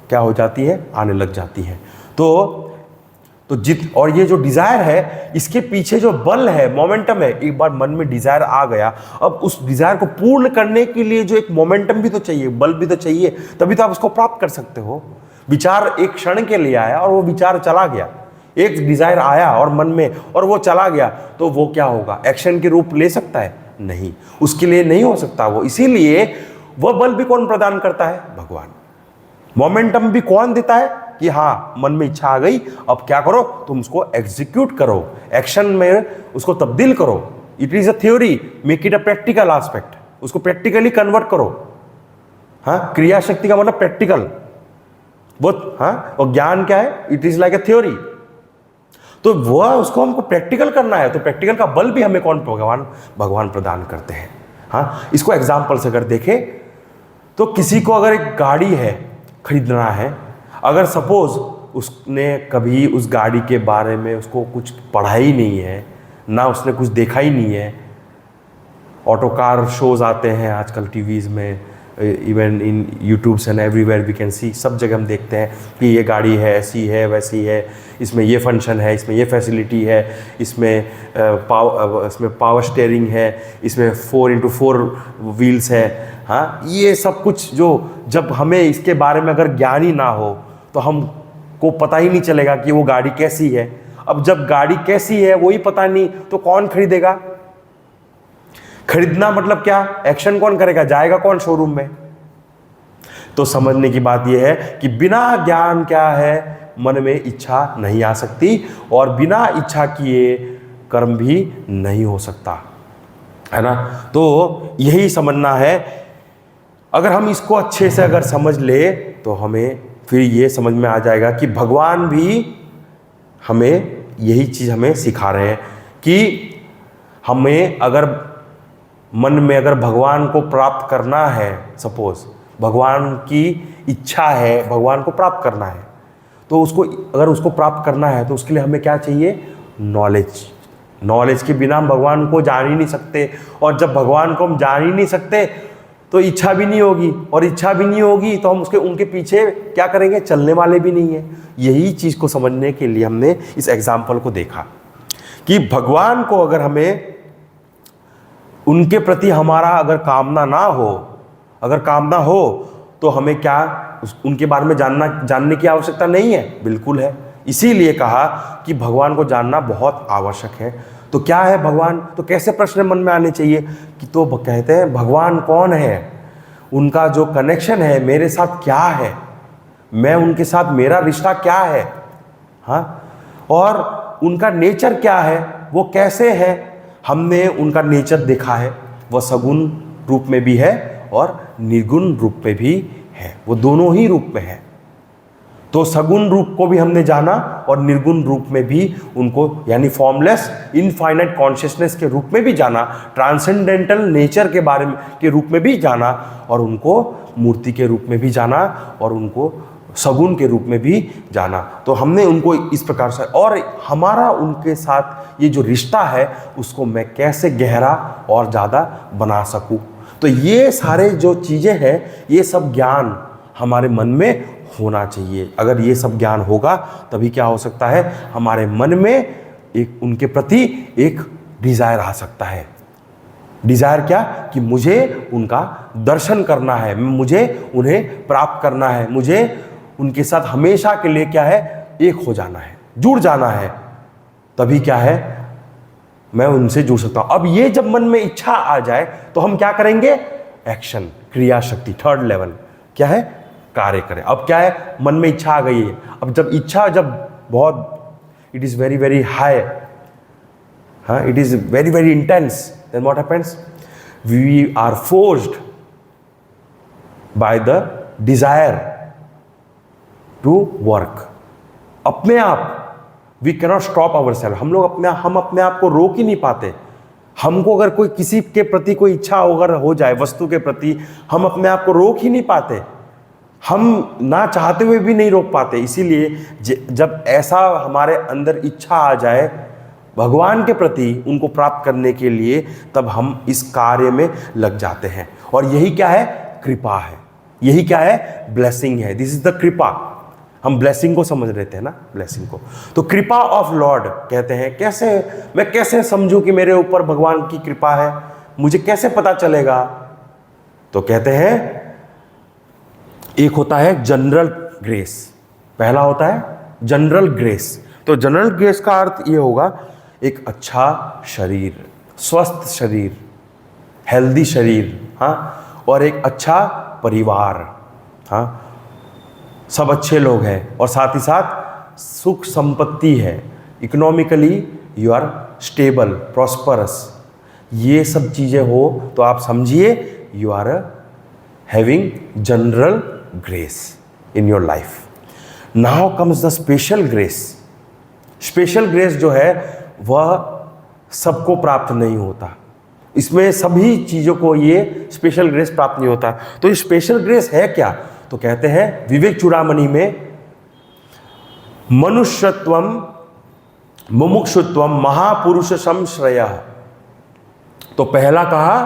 Speaker 1: क्या हो जाती है, आने लग जाती हैं। तो और ये जो डिजायर है, इसके पीछे जो बल है, मोमेंटम है, एक बार मन में डिजायर आ गया, अब उस डिजायर को पूर्ण करने के लिए जो एक मोमेंटम भी तो चाहिए, बल भी तो चाहिए, तभी तो आप उसको प्राप्त कर सकते हो। विचार एक क्षण के लिए आया और वो विचार चला गया, एक डिजायर आया और मन में और वो चला गया, तो वो क्या होगा, एक्शन के रूप ले सकता है? नहीं, उसके लिए नहीं हो सकता वो। इसीलिए वह बल भी कौन प्रदान करता है? भगवान। मोमेंटम भी कौन देता है कि हाँ मन में इच्छा आ गई, अब क्या करो, तुम उसको एग्जीक्यूट करो, एक्शन में उसको तब्दील करो। It is a theory, make it a practical aspect, उसको प्रैक्टिकली कन्वर्ट करो। हाँ, क्रिया शक्ति का मतलब प्रैक्टिकल, वो हाँ, और ज्ञान क्या है? It is like a theory. तो वह उसको हमको प्रैक्टिकल करना है, तो प्रैक्टिकल का बल भी हमें कौन? भगवान प्रदान करते हैं। हाँ, इसको एग्जाम्पल से अगर देखें तो किसी को अगर एक गाड़ी है, खरीदना है, अगर सपोज उसने कभी उस गाड़ी के बारे में उसको कुछ पढ़ा ही नहीं है, ना उसने कुछ देखा ही नहीं है, ऑटो कार शोज आते हैं आजकल टीवीज़ में, even in YouTubes and everywhere we can see, सब जगह हम देखते हैं कि ये गाड़ी है, ऐसी है, वैसी है, इसमें ये फंक्शन है, इसमें ये फैसिलिटी है, इसमें पावर स्टीयरिंग है, इसमें 4x4 व्हील्स है। हाँ, ये सब कुछ जो, जब हमें इसके बारे में अगर ज्ञान ही ना हो तो हमको पता ही नहीं चलेगा कि वो गाड़ी कैसी है। अब जब गाड़ी कैसी है वही पता नहीं तो कौन खरीदेगा? खरीदना मतलब क्या? एक्शन कौन करेगा? जाएगा कौन शोरूम में? तो समझने की बात यह है कि बिना ज्ञान क्या है, मन में इच्छा नहीं आ सकती, और बिना इच्छा किए कर्म भी नहीं हो सकता, है ना। तो यही समझना है। अगर हम इसको अच्छे से अगर समझ ले तो हमें फिर ये समझ में आ जाएगा कि भगवान भी हमें यही चीज़ हमें सिखा रहे हैं कि हमें अगर मन में अगर भगवान को प्राप्त करना है, सपोज भगवान की इच्छा है, भगवान को प्राप्त करना है, तो उसको अगर उसको प्राप्त करना है तो उसके लिए हमें क्या चाहिए? नॉलेज। नॉलेज के बिना हम भगवान को जान ही नहीं सकते, और जब भगवान को हम जान ही नहीं सकते तो इच्छा भी नहीं होगी, और इच्छा भी नहीं होगी तो हम उनके पीछे क्या करेंगे? चलने वाले भी नहीं है। यही चीज़ को समझने के लिए हमने इस एग्जाम्पल को देखा कि भगवान को अगर हमें उनके प्रति हमारा अगर कामना ना हो, अगर कामना हो तो हमें क्या उनके बारे में जानने की आवश्यकता नहीं है? बिल्कुल है। इसीलिए कहा कि भगवान को जानना बहुत आवश्यक है। तो क्या है भगवान? तो कैसे प्रश्न मन में आने चाहिए कि, तो कहते हैं भगवान कौन है, उनका जो कनेक्शन है मेरे साथ क्या है, मैं उनके साथ मेरा रिश्ता क्या है, हाँ, और उनका नेचर क्या है, वो कैसे है। हमने उनका नेचर देखा है, वह सगुण रूप में भी है और निर्गुण रूप में भी है, वो दोनों ही रूप में है। तो सगुण रूप को भी हमने जाना और निर्गुण रूप में भी उनको, यानी फॉर्मलेस इनफाइनाइट कॉन्शियसनेस के रूप में भी जाना, ट्रांसेंडेंटल नेचर के बारे में के रूप में भी जाना, और उनको मूर्ति के रूप में भी जाना, और उनको सगुण के रूप में भी जाना। तो हमने उनको इस प्रकार से, और हमारा उनके साथ ये जो रिश्ता है उसको मैं कैसे गहरा और ज़्यादा बना सकूं। तो ये सारे जो चीज़ें हैं, ये सब ज्ञान हमारे मन में होना चाहिए। अगर ये सब ज्ञान होगा तभी क्या हो सकता है, हमारे मन में एक उनके प्रति एक डिजायर आ सकता है। डिजायर क्या? कि मुझे उनका दर्शन करना है, मुझे उन्हें प्राप्त करना है, मुझे उनके साथ हमेशा के लिए क्या है, एक हो जाना है, जुड़ जाना है। तभी क्या है, मैं उनसे जुड़ सकता हूं। अब ये जब मन में इच्छा आ जाए तो हम क्या करेंगे? एक्शन, क्रिया शक्ति, थर्ड लेवल क्या है? कार्य करें। अब क्या है? मन में इच्छा आ गई है। अब जब इच्छा जब बहुत, it is very very high, हाँ, it is very very intense, then what happens? We are forced by the desire to work. अपने आप we cannot stop our self. हम अपने आप को रोक ही नहीं पाते। हमको अगर कोई किसी के प्रति कोई इच्छा अगर हो जाए, वस्तु के प्रति, हम अपने आप को रोक ही नहीं पाते। हम ना चाहते हुए भी नहीं रोक पाते। इसीलिए जब ऐसा हमारे अंदर इच्छा आ जाए भगवान के प्रति, उनको प्राप्त करने के लिए, तब हम इस कार्य में लग जाते हैं। और यही क्या है? कृपा है। यही क्या है? ब्लेसिंग है। दिस इज द कृपा। हम ब्लेसिंग को समझ रहे थे ना, ब्लेसिंग को। तो कृपा ऑफ लॉर्ड कहते हैं। कैसे मैं कैसे समझूं कि मेरे ऊपर भगवान की कृपा है? मुझे कैसे पता चलेगा? तो कहते हैं एक होता है जनरल ग्रेस, पहला होता है जनरल ग्रेस। तो जनरल ग्रेस का अर्थ ये होगा एक अच्छा शरीर, स्वस्थ शरीर, हेल्दी शरीर, हाँ, और एक अच्छा परिवार, हाँ, सब अच्छे लोग हैं, और साथ ही साथ सुख संपत्ति है, economically you are stable, prosperous. ये सब चीज़ें हो तो आप समझिए you are having general grace in your life. Now comes the special grace. Special grace जो है वह सबको प्राप्त नहीं होता। इसमें सभी चीज़ों को ये स्पेशल ग्रेस प्राप्त नहीं होता। तो ये स्पेशल ग्रेस है क्या? तो कहते हैं विवेक चूड़ामणि में, मनुष्यत्वम मुमुक्षुत्वम महापुरुष संश्रयः। तो पहला कहा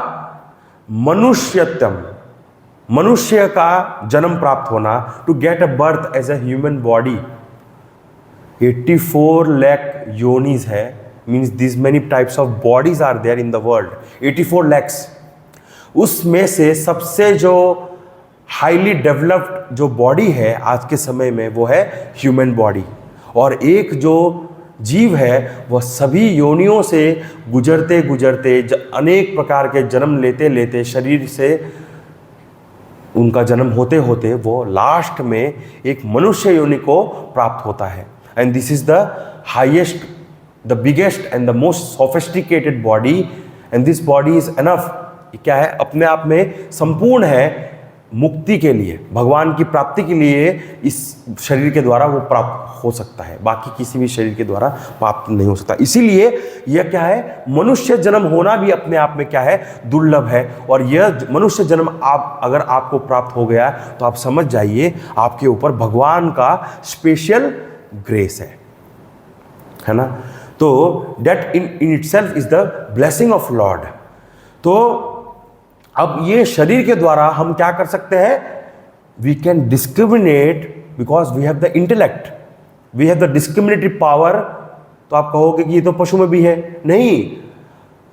Speaker 1: मनुष्यत्वम, मनुष्य का जन्म प्राप्त होना, to get a birth as a human body. 84 lakh योनिस है, means this many types of bodies are there in the world, 84 lakhs. उसमें से सबसे जो हाईली डेवलप्ड जो बॉडी है आज के समय में वो है ह्यूमन बॉडी। और एक जो जीव है वह सभी योनियों से गुजरते गुजरते अनेक प्रकार के जन्म लेते लेते शरीर से उनका जन्म होते होते वो लास्ट में एक मनुष्य योनि को प्राप्त होता है। And this is the highest, the biggest and the most sophisticated body. And this body is enough, क्या है? अपने आप में संपूर्ण है मुक्ति के लिए, भगवान की प्राप्ति के लिए इस शरीर के द्वारा वो प्राप्त हो सकता है, बाकी किसी भी शरीर के द्वारा प्राप्त नहीं हो सकता। इसीलिए यह क्या है? मनुष्य जन्म होना भी अपने आप में क्या है? दुर्लभ है। और यह मनुष्य जन्म अगर आपको प्राप्त हो गया तो आप समझ जाइए आपके ऊपर भगवान का स्पेशल ग्रेस है ना। तो that in itself is the blessing of Lord. तो अब ये शरीर के द्वारा हम क्या कर सकते हैं? We can discriminate, because we have the intellect, we have the discriminative power. तो आप कहोगे कि ये तो पशु में भी है। नहीं,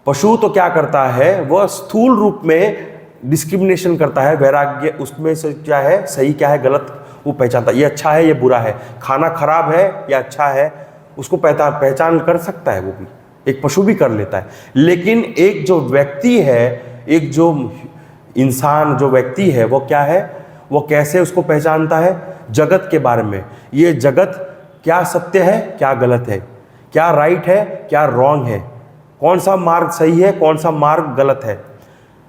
Speaker 1: पशु तो क्या करता है? वह स्थूल रूप में डिस्क्रिमिनेशन करता है, वैराग्य उसमें से क्या है सही, क्या है गलत, वो पहचानता है। ये अच्छा है, ये बुरा है, खाना खराब है या अच्छा है, उसको पहचान कर सकता है। वो भी एक पशु भी कर लेता है। लेकिन एक जो व्यक्ति है, एक जो इंसान, जो व्यक्ति है, वो क्या है? वो कैसे उसको पहचानता है? जगत के बारे में। ये जगत क्या सत्य है, क्या गलत है, क्या राइट है, क्या रॉन्ग है, कौन सा मार्ग सही है, कौन सा मार्ग गलत है,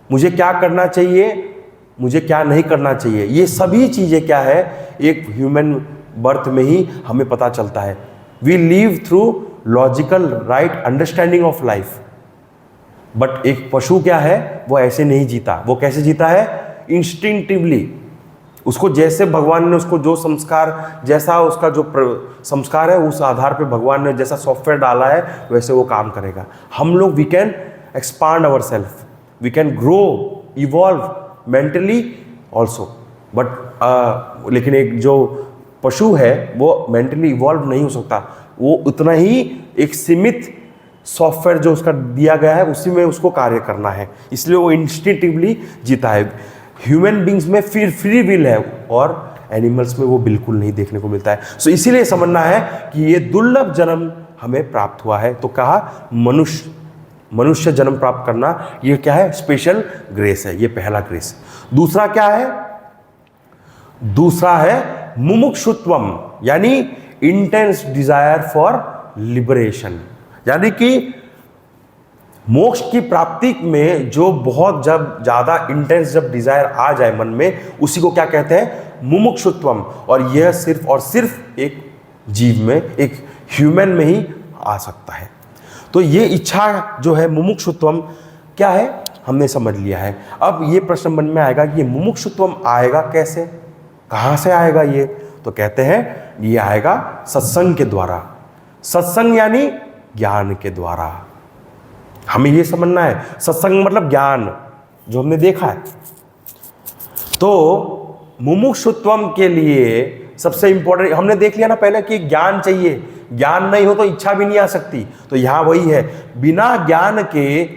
Speaker 1: मुझे क्या करना चाहिए, मुझे क्या नहीं करना चाहिए। ये सभी चीज़ें क्या है? एक ह्यूमन बर्थ में ही हमें पता चलता है। We live through logical right understanding of life. But एक पशु क्या है? वो ऐसे नहीं जीता। वो कैसे जीता है? इंस्टिंक्टिवली। उसको जैसे भगवान ने उसको जो संस्कार, जैसा उसका जो संस्कार है, उस आधार पे भगवान ने जैसा सॉफ्टवेयर डाला है वैसे वो काम करेगा। हम लोग we can expand our self, we can grow, evolve mentally also. But लेकिन एक जो पशु है वो मेंटली इवॉल्व नहीं हो सकता। वो उतना ही एक सीमित सॉफ्टवेयर जो उसका दिया गया है उसी में उसको कार्य करना है, इसलिए वो इंस्टिंक्टिवली जीता है। ह्यूमन बींग्स में फिर फ्री विल है और एनिमल्स में वो बिल्कुल नहीं देखने को मिलता है। सो इसीलिए समझना है कि ये दुर्लभ जन्म हमें प्राप्त हुआ है। तो कहा मनुष्य मनुष्य जन्म प्राप्त करना, ये क्या है? स्पेशल ग्रेस है, ये पहला ग्रेस। दूसरा क्या है? दूसरा है मुमुक्षुत्वम, यानी इंटेंस डिजायर फॉर लिबरेशन, यानी कि मोक्ष की प्राप्ति में जो बहुत जब ज्यादा इंटेंस जब डिजायर आ जाए मन में, उसी को क्या कहते हैं? मुमुक्षुत्वम। और यह सिर्फ और सिर्फ एक जीव में, एक ह्यूमन में ही आ सकता है। तो ये इच्छा जो है मुमुक्षुत्वम क्या है, हमने समझ लिया है। अब ये प्रश्न मन में आएगा कि ये मुमुक्षुत्वम आएगा कैसे, कहाँ से आएगा ये? तो कहते हैं ये आएगा सत्संग के द्वारा। सत्संग यानी ज्ञान के द्वारा। हमें ये समझना है, सत्संग मतलब ज्ञान, जो हमने देखा है। तो मुमुक्षुत्वम के लिए सबसे इंपॉर्टेंट हमने देख लिया ना पहले कि ज्ञान चाहिए, ज्ञान नहीं हो तो इच्छा भी नहीं आ सकती। तो यहां वही है, बिना ज्ञान के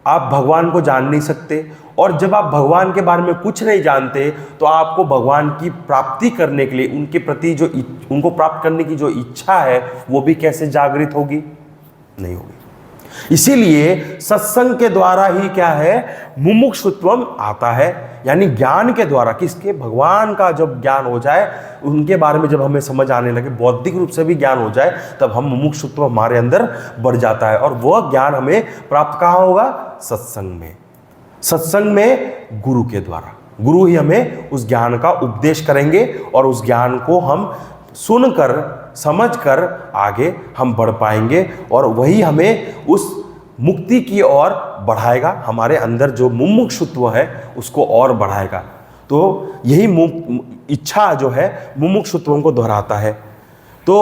Speaker 1: आप भगवान को जान नहीं सकते, और जब आप भगवान के बारे में कुछ नहीं जानते तो आपको भगवान की प्राप्ति करने के लिए, उनके प्रति जो उनको प्राप्त करने की जो इच्छा है वो भी कैसे जागृत होगी? नहीं होगी। इसीलिए सत्संग के द्वारा ही क्या है? मुमुक्षुत्वम आता है, यानी ज्ञान के द्वारा। किसके? भगवान का जब ज्ञान हो जाए, उनके बारे में जब हमें समझ आने लगे, बौद्धिक रूप से भी ज्ञान हो जाए, तब हम मुमुक्षुत्व हमारे अंदर बढ़ जाता है। और वह ज्ञान हमें प्राप्त कहाँ होगा? सत्संग में। सत्संग में गुरु के द्वारा। गुरु ही हमें उस ज्ञान का उपदेश करेंगे और उस ज्ञान को हम सुनकर समझकर आगे हम बढ़ पाएंगे, और वही हमें उस मुक्ति की ओर बढ़ाएगा। हमारे अंदर जो मुमुक्षुत्व है उसको और बढ़ाएगा। तो यही इच्छा जो है मुमुक्षुत्व को दोहराता है। तो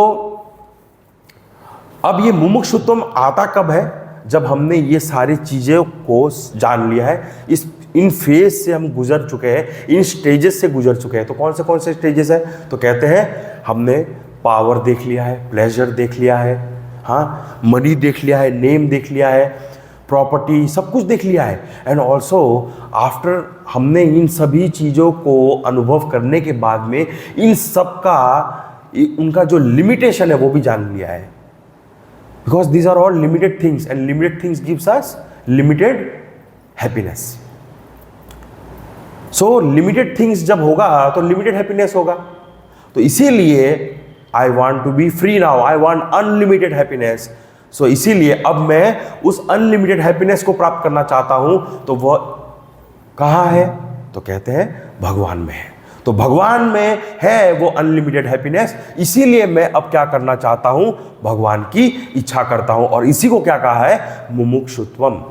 Speaker 1: अब ये मुमुक्षुत्व आता कब है? जब हमने ये सारी चीज़ों को जान लिया है, इन फेज से हम गुजर चुके हैं, इन स्टेजेस से गुजर चुके हैं। तो कौन से स्टेजेस है? तो कहते हैं हमने पावर देख लिया है, प्लेजर देख लिया है, हाँ, मनी देख लिया है, नेम देख लिया है, प्रॉपर्टी, सब कुछ देख लिया है। एंड ऑल्सो आफ्टर हमने इन सभी चीज़ों को अनुभव करने के बाद में इन सब का उनका जो लिमिटेशन है वो भी जान लिया है। Because these are all limited things and limited things gives us limited happiness. So limited things जब होगा तो लिमिटेड हैप्पीनेस होगा। तो इसीलिए I want to be free now, I want unlimited happiness. So इसीलिए अब मैं उस अनलिमिटेड हैप्पीनेस को प्राप्त करना चाहता हूं। तो वह कहाँ है? तो कहते हैं भगवान में है। तो भगवान में है वो अनलिमिटेड हैप्पीनेस, इसीलिए मैं अब क्या करना चाहता हूं? भगवान की इच्छा करता हूं। और इसी को क्या कहा है? मुमुक्षुत्वम।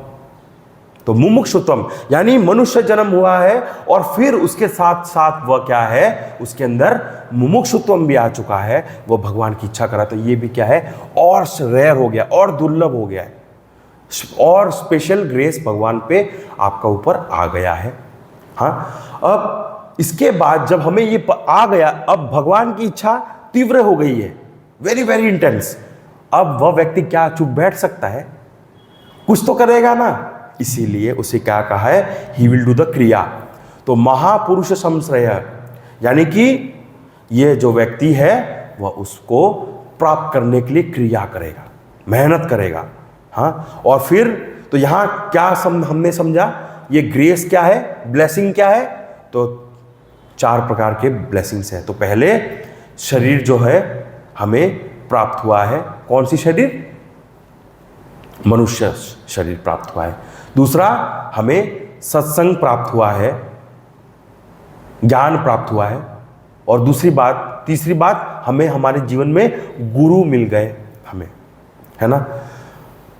Speaker 1: तो मुमुक्षुत्वम यानी मनुष्य जन्म हुआ है और फिर उसके साथ साथ वह क्या है? उसके अंदर मुमुक्षुत्वम भी आ चुका है, वो भगवान की इच्छा करा। तो ये भी क्या है? और रेयर हो गया और दुर्लभ हो गया है, और स्पेशल ग्रेस भगवान पे आपका ऊपर आ गया है। हाँ, अब इसके बाद जब हमें ये आ गया, अब भगवान की इच्छा तीव्र हो गई है, वेरी वेरी इंटेंस। अब वह व्यक्ति क्या चुप बैठ सकता है? कुछ तो करेगा ना। इसीलिए उसे क्या कहा है? ही विल डू द क्रिया। तो महापुरुष संश्रय, यानी कि ये जो व्यक्ति है वह उसको प्राप्त करने के लिए क्रिया करेगा, मेहनत करेगा। हाँ, और फिर तो यहां क्या हमने समझा? ये ग्रेस क्या है? ब्लेसिंग क्या है? तो 4 प्रकार के ब्लेसिंग्स हैं। तो पहले शरीर जो है हमें प्राप्त हुआ है। कौन सी शरीर? मनुष्य शरीर प्राप्त हुआ है। दूसरा, हमें सत्संग प्राप्त हुआ है, ज्ञान प्राप्त हुआ है। और तीसरी बात, हमें हमारे जीवन में गुरु मिल गए हमें, है ना।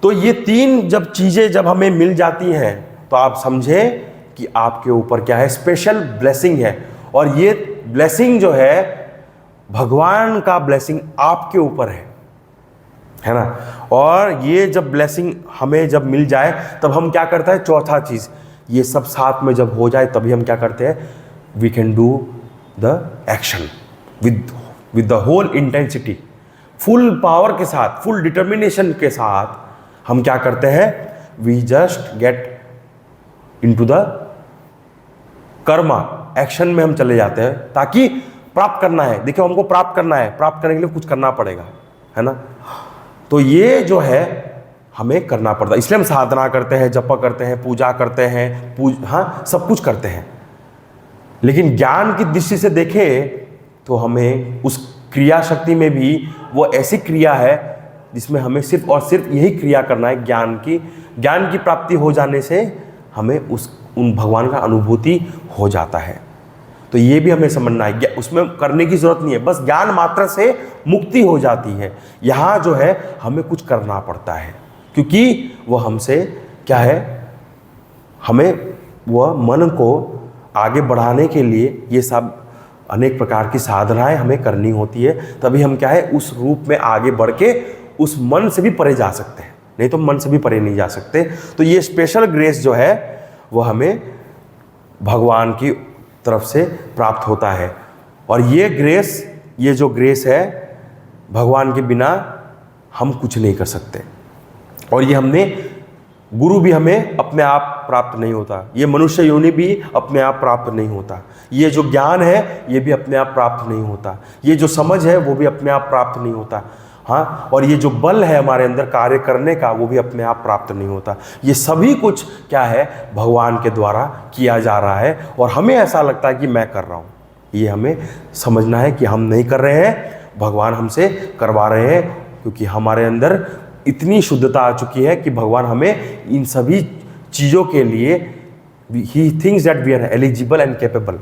Speaker 1: तो ये 3 जब चीजें जब हमें मिल जाती हैं तो आप समझें कि आपके ऊपर क्या है? स्पेशल ब्लेसिंग है। और ये ब्लेसिंग जो है भगवान का ब्लेसिंग आपके ऊपर है ना। और ये जब ब्लेसिंग हमें जब मिल जाए तब हम क्या करते हैं? चौथा चीज, ये सब साथ में जब हो जाए तभी हम क्या करते हैं? We can do the action with the whole intensity, full power के साथ, फुल डिटर्मिनेशन के साथ हम क्या करते हैं? We just get into the karma, action में हम चले जाते हैं, ताकि प्राप्त करना है। देखिए, हमको प्राप्त करना है, प्राप्त करने के लिए कुछ करना पड़ेगा, है ना। तो ये जो है हमें करना पड़ता है। इसलिए हम साधना करते हैं, जप करते हैं, पूजा करते हैं, हाँ सब कुछ करते हैं। लेकिन ज्ञान की दृष्टि से देखें तो हमें उस क्रिया शक्ति में भी वो ऐसी क्रिया है जिसमें हमें सिर्फ और सिर्फ यही क्रिया करना है। ज्ञान की प्राप्ति हो जाने से हमें उन भगवान का अनुभूति हो जाता है। तो ये भी हमें समझना है, उसमें करने की जरूरत नहीं है, बस ज्ञान मात्र से मुक्ति हो जाती है। यहाँ जो है हमें कुछ करना पड़ता है, क्योंकि वह हमसे क्या है, हमें वह मन को आगे बढ़ाने के लिए ये सब अनेक प्रकार की साधनाएं हमें करनी होती है। तभी हम क्या है उस रूप में आगे बढ़ के उस मन से भी परे जा सकते हैं, नहीं तो मन से भी परे नहीं जा सकते। तो ये स्पेशल ग्रेस जो है वो हमें भगवान की तरफ से प्राप्त होता है। और ये जो ग्रेस है, भगवान के बिना हम कुछ नहीं कर सकते। और ये गुरु भी हमें अपने आप प्राप्त नहीं होता, ये मनुष्य योनि भी अपने आप प्राप्त नहीं होता, ये जो ज्ञान है ये भी अपने आप प्राप्त नहीं होता, ये जो समझ है वो भी अपने आप प्राप्त नहीं होता। हाँ, और ये जो बल है हमारे अंदर कार्य करने का वो भी अपने आप प्राप्त नहीं होता। ये सभी कुछ क्या है, भगवान के द्वारा किया जा रहा है। और हमें ऐसा लगता है कि मैं कर रहा हूँ, ये हमें समझना है कि हम नहीं कर रहे हैं, भगवान हमसे करवा रहे हैं। क्योंकि हमारे अंदर इतनी शुद्धता आ चुकी है कि भगवान हमें इन सभी चीज़ों के लिए he thinks that we are eligible and capable,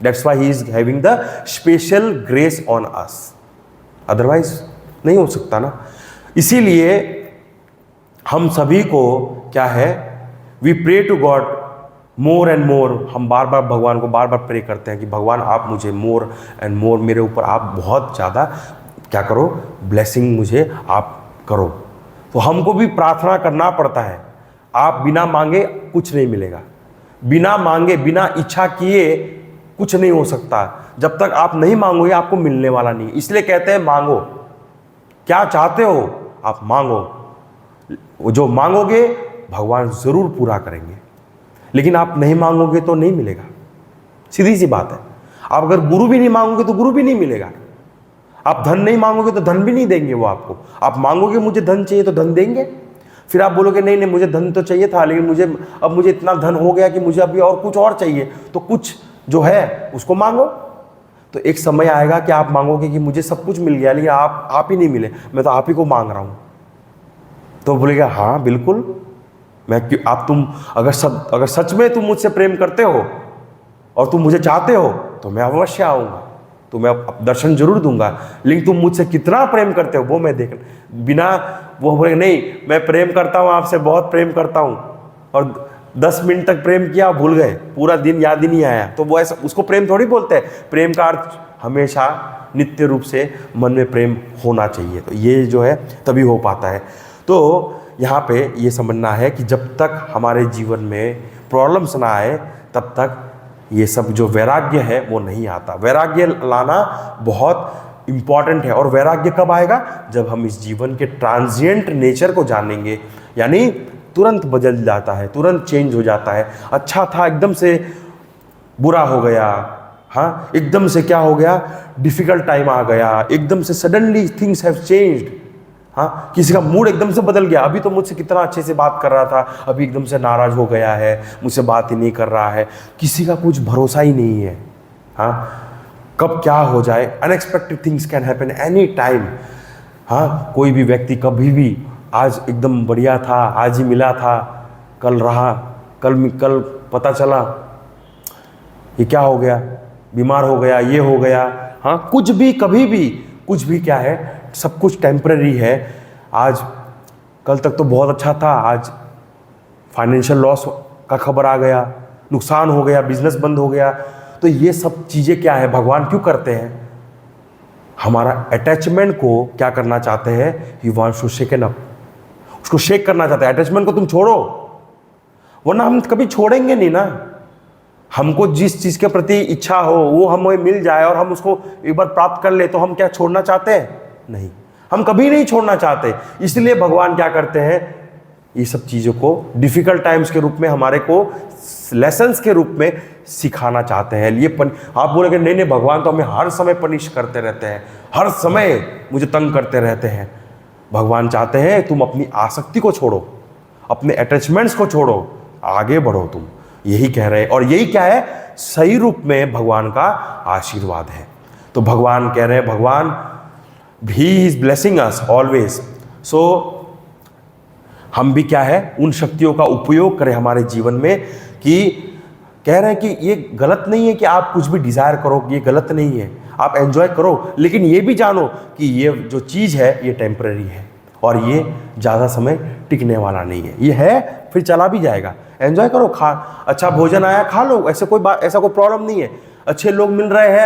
Speaker 1: that's why he is having the special grace on us. Otherwise नहीं हो सकता ना। इसीलिए हम सभी को क्या है, we pray to God more and more. हम बार बार भगवान को बार बार प्रे करते हैं कि भगवान आप मुझे मोर एंड मोर, मेरे ऊपर आप बहुत ज़्यादा क्या करो, ब्लेसिंग मुझे आप करो। तो हमको भी प्रार्थना करना पड़ता है। आप बिना मांगे कुछ नहीं मिलेगा, बिना मांगे बिना इच्छा किए कुछ नहीं हो सकता। जब तक आप नहीं मांगोगे आपको मिलने वाला नहीं। इसलिए कहते हैं मांगो, क्या चाहते हो आप मांगो, जो मांगोगे भगवान जरूर पूरा करेंगे। लेकिन आप नहीं मांगोगे तो नहीं मिलेगा, सीधी सी बात है। आप अगर गुरु भी नहीं मांगोगे तो गुरु भी नहीं मिलेगा। आप धन नहीं मांगोगे तो धन भी नहीं देंगे वो आपको। आप मांगोगे मुझे धन चाहिए तो धन देंगे, फिर आप बोलोगे नहीं नहीं मुझे धन तो चाहिए था लेकिन मुझे इतना धन हो गया कि मुझे अभी और कुछ और चाहिए, तो कुछ जो है उसको मांगो। तो एक समय आएगा कि आप मांगोगे कि मुझे सब कुछ मिल गया लेकिन आप ही नहीं मिले, मैं तो आप ही को मांग रहा हूँ। तो बोलेगा हाँ बिल्कुल, तुम अगर सच में तुम मुझसे प्रेम करते हो और तुम मुझे चाहते हो तो मैं अवश्य आऊँगा, तो मैं दर्शन जरूर दूंगा। लेकिन तुम मुझसे कितना प्रेम करते हो वो मैं देख बिना, वो बोले नहीं मैं प्रेम करता हूँ आपसे, बहुत प्रेम करता हूँ, और 10 मिनट तक प्रेम किया भूल गए, पूरा दिन याद ही नहीं आया, तो वो ऐसा, उसको प्रेम थोड़ी बोलते हैं। प्रेम का अर्थ हमेशा नित्य रूप से मन में प्रेम होना चाहिए। तो ये जो है तभी हो पाता है। तो यहाँ पे ये समझना है कि जब तक हमारे जीवन में प्रॉब्लम्स ना आए तब तक ये सब जो वैराग्य है वो नहीं आता। वैराग्य लाना बहुत इम्पॉर्टेंट है। और वैराग्य कब आएगा, जब हम इस जीवन के ट्रांजिएंट नेचर को जानेंगे, यानी तुरंत बदल जाता है, तुरंत चेंज हो जाता है। अच्छा था एकदम से बुरा हो गया, हाँ एकदम से क्या हो गया, डिफिकल्ट टाइम आ गया, एकदम से सडनली थिंग्स हैव चेंज्ड। हाँ, किसी का मूड एकदम से बदल गया, अभी तो मुझसे कितना अच्छे से बात कर रहा था, अभी एकदम से नाराज हो गया है, मुझसे बात ही नहीं कर रहा है। किसी का कुछ भरोसा ही नहीं है। हाँ, कब क्या हो जाए, unexpected things can happen any time. हाँ, कोई भी व्यक्ति कभी भी, आज एकदम बढ़िया था, आज ही मिला था, कल रहा, कल पता चला ये क्या हो गया, बीमार हो गया, ये हो गया। हाँ, कुछ भी कभी भी कुछ भी क्या है, सब कुछ टेम्पररी है। आज कल तक तो बहुत अच्छा था, आज फाइनेंशियल लॉस का खबर आ गया, नुकसान हो गया, बिजनेस बंद हो गया। तो ये सब चीज़ें क्या है, भगवान क्यों करते हैं, हमारा अटैचमेंट को क्या करना चाहते हैं, he wants to shaken up, उसको शेक करना चाहते हैं। अटैचमेंट को तुम छोड़ो, वरना हम कभी छोड़ेंगे नहीं ना। हमको जिस चीज़ के प्रति इच्छा हो वो हमें मिल जाए और हम उसको एक बार प्राप्त कर ले तो हम क्या छोड़ना चाहते हैं, नहीं, हम कभी नहीं छोड़ना चाहते। इसलिए भगवान क्या करते हैं, ये सब चीज़ों को डिफिकल्ट टाइम्स के रूप में हमारे को लेसन्स के रूप में सिखाना चाहते हैं। ये आप बोलेंगे नहीं नहीं भगवान तो हमें हर समय पनिश करते रहते हैं, हर समय मुझे तंग करते रहते हैं। भगवान चाहते हैं तुम अपनी आसक्ति को छोड़ो, अपने अटैचमेंट्स को छोड़ो, आगे बढ़ो तुम, यही कह रहे हैं। और यही क्या है, सही रूप में भगवान का आशीर्वाद है। तो भगवान कह रहे हैं, भगवान he is blessing us always. सो हम भी क्या है, उन शक्तियों का उपयोग करें हमारे जीवन में, कि कह रहे हैं कि ये गलत नहीं है कि आप कुछ भी डिजायर करो, ये गलत नहीं है, आप एंजॉय करो, लेकिन ये भी जानो कि ये जो चीज़ है ये टेम्पररी है और ये ज़्यादा समय टिकने वाला नहीं है। ये है फिर चला भी जाएगा। एंजॉय करो, खा, अच्छा भोजन आया खा लो, ऐसे कोई बात, ऐसा कोई प्रॉब्लम नहीं है। अच्छे लोग मिल रहे हैं,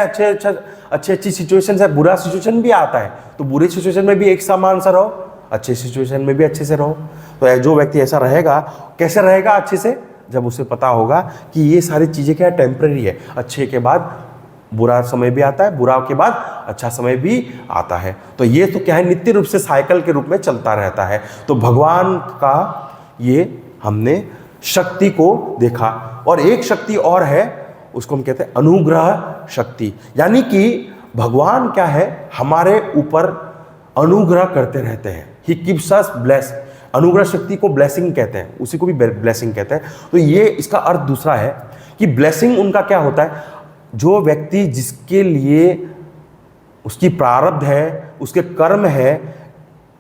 Speaker 1: अच्छी सिचुएशन है, बुरा सिचुएशन भी आता है, तो बुरे सिचुएशन में भी एक समान सा रहो, अच्छे सिचुएशन में भी अच्छे से रहो। तो जो व्यक्ति ऐसा रहेगा, कैसे रहेगा अच्छे से, जब उसे पता होगा कि ये सारी चीज़ें क्या टेम्पररी है, अच्छे के बाद बुरा समय भी आता है, बुरा के बाद अच्छा समय भी आता है। तो ये तो क्या है, नित्य रूप से साइकिल के रूप में चलता रहता है। तो भगवान का ये हमने शक्ति को देखा। और एक शक्ति और है, उसको हम कहते हैं अनुग्रह शक्ति। यानी कि भगवान क्या है, हमारे ऊपर अनुग्रह करते रहते हैं। He keeps us bless. अनुग्रह शक्ति को ब्लेसिंग कहते हैं, उसी को भी ब्लेसिंग कहते हैं। तो ये इसका अर्थ दूसरा है कि ब्लेसिंग उनका क्या होता है, जो व्यक्ति जिसके लिए उसकी प्रारब्ध है, उसके कर्म है,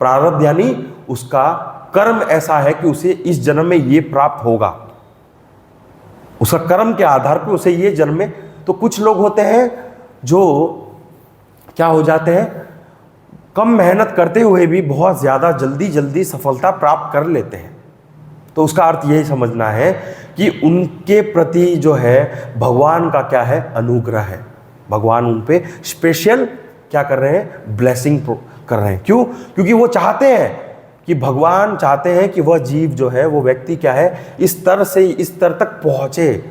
Speaker 1: प्रारब्ध यानी उसका कर्म ऐसा है कि उसे इस जन्म में ये प्राप्त होगा, उसका कर्म के आधार पर उसे ये जन्म में। तो कुछ लोग होते हैं जो क्या हो जाते हैं, कम मेहनत करते हुए भी बहुत ज़्यादा जल्दी सफलता प्राप्त कर लेते हैं। तो उसका अर्थ यही समझना है कि उनके प्रति जो है भगवान का क्या है, अनुग्रह है। भगवान उन पे स्पेशल क्या कर रहे हैं, ब्लेसिंग कर रहे हैं। क्यों? क्योंकि वो चाहते हैं कि भगवान चाहते हैं कि वह जीव जो है, वो व्यक्ति क्या है, इस स्तर से इस स्तर तक पहुँचे।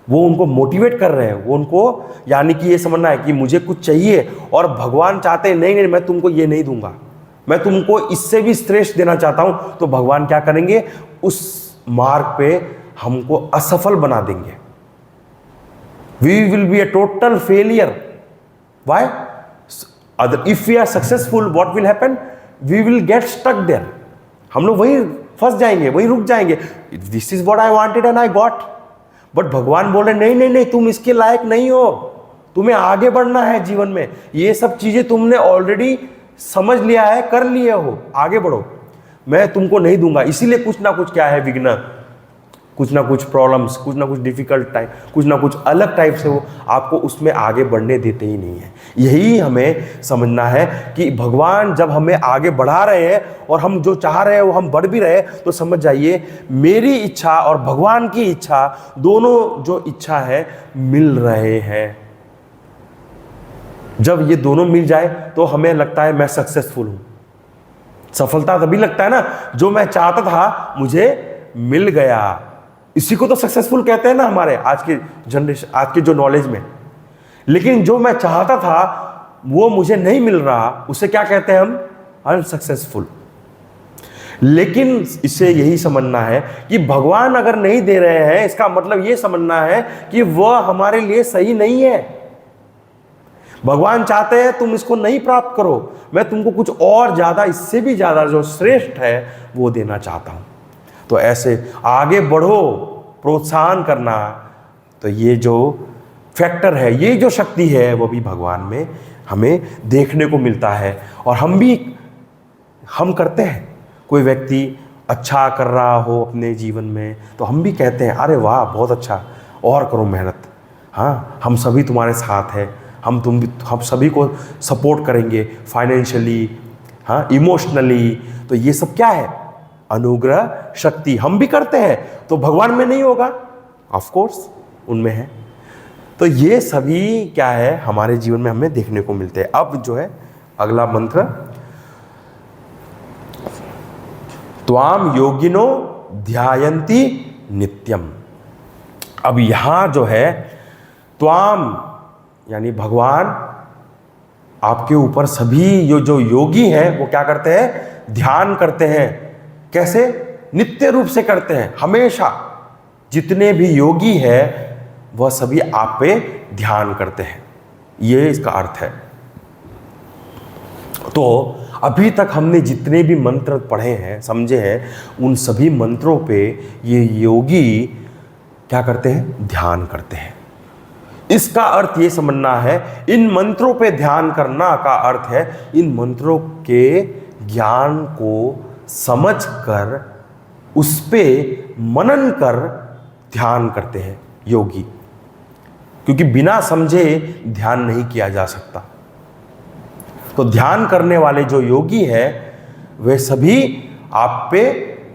Speaker 1: वो उनको मोटिवेट कर रहे हैं, वो उनको यानी कि ये समझना है कि मुझे कुछ चाहिए और भगवान चाहते हैं नहीं मैं तुमको ये नहीं दूंगा, मैं तुमको इससे भी श्रेष्ठ देना चाहता हूँ। तो भगवान क्या करेंगे, उस मार्ग पे हमको असफल बना देंगे। We will be a total failure. Why? If we are successful what will happen, we will get stuck there. हम लोग वहीं फंस जाएंगे, वहीं रुक जाएंगे। This is what I wanted and I got. But भगवान बोल रहे नहीं, तुम इसके लायक नहीं हो, तुम्हें आगे बढ़ना है जीवन में। ये सब चीजें तुमने ऑलरेडी समझ लिया है, कर लिए हो, आगे बढ़ो, मैं तुमको नहीं दूंगा। इसीलिए कुछ ना कुछ क्या है, विघ्न, कुछ ना कुछ प्रॉब्लम्स, कुछ ना कुछ डिफिकल्ट टाइप, कुछ ना कुछ अलग टाइप से वो आपको उसमें आगे बढ़ने देते ही नहीं है। यही हमें समझना है कि भगवान जब हमें आगे बढ़ा रहे हैं और हम जो चाह रहे हैं वो हम बढ़ भी रहे हैं, तो समझ जाइए मेरी इच्छा और भगवान की इच्छा, दोनों जो इच्छा है मिल रहे हैं। जब ये दोनों मिल जाए तो हमें लगता है मैं सक्सेसफुल हूं। सफलता तभी लगता है ना, जो मैं चाहता था मुझे मिल गया। इसी को तो सक्सेसफुल कहते हैं ना हमारे आज के जनरेशन, आज के जो नॉलेज में। लेकिन जो मैं चाहता था वो मुझे नहीं मिल रहा, उसे क्या कहते हैं हम, अनसक्सेसफुल। लेकिन इससे यही समझना है कि भगवान अगर नहीं दे रहे हैं, इसका मतलब ये समझना है कि वह हमारे लिए सही नहीं है। भगवान चाहते हैं तुम इसको नहीं प्राप्त करो, मैं तुमको कुछ और ज्यादा, इससे भी ज्यादा जो श्रेष्ठ है वो देना चाहता हूं। तो ऐसे आगे बढ़ो, प्रोत्साहन करना, तो ये जो फैक्टर है, ये जो शक्ति है, वो भी भगवान में हमें देखने को मिलता है। और हम करते हैं, कोई व्यक्ति अच्छा कर रहा हो अपने जीवन में तो हम भी कहते हैं अरे वाह बहुत अच्छा, और करो मेहनत, हाँ हम सभी तुम्हारे साथ हैं, हम सभी को सपोर्ट करेंगे फाइनेंशियली, हाँ इमोशनली। तो ये सब क्या है, अनुग्रह शक्ति हम भी करते हैं। तो भगवान में नहीं होगा, ऑफ कोर्स उनमें है। तो ये सभी क्या है हमारे जीवन में हमें देखने को मिलते हैं। अब जो है अगला मंत्र, त्वाम योगिनो ध्यायन्ति नित्यम। अब यहां जो है त्वाम यानी भगवान आपके ऊपर सभी जो योगी हैं वो क्या करते हैं, ध्यान करते हैं। कैसे? नित्य रूप से करते हैं, हमेशा। जितने भी योगी हैं वह सभी आप पे ध्यान करते हैं, ये इसका अर्थ है। तो अभी तक हमने जितने भी मंत्र पढ़े हैं, समझे हैं, उन सभी मंत्रों पे ये योगी क्या करते हैं? ध्यान करते हैं। इसका अर्थ ये समझना है, इन मंत्रों पे ध्यान करना का अर्थ है इन मंत्रों के ज्ञान को समझकर उस पे मनन कर ध्यान करते हैं योगी, क्योंकि बिना समझे ध्यान नहीं किया जा सकता। तो ध्यान करने वाले जो योगी है वे सभी आप पे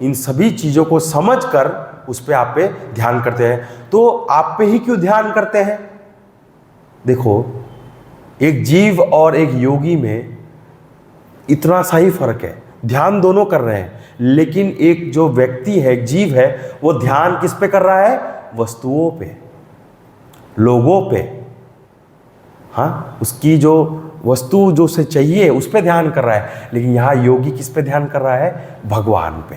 Speaker 1: इन सभी चीजों को समझकर उस पे आप पे ध्यान करते हैं। तो आप पे ही क्यों ध्यान करते हैं? देखो, एक जीव और एक योगी में इतना सा ही फर्क है, ध्यान दोनों कर रहे हैं, लेकिन एक जो व्यक्ति है, एक जीव है, वो ध्यान किस पे कर रहा है? वस्तुओं पे, लोगों पे, हाँ, उसकी जो वस्तु जो उसे चाहिए उस पे ध्यान कर रहा है। लेकिन यहां योगी किस पे ध्यान कर रहा है? भगवान पे।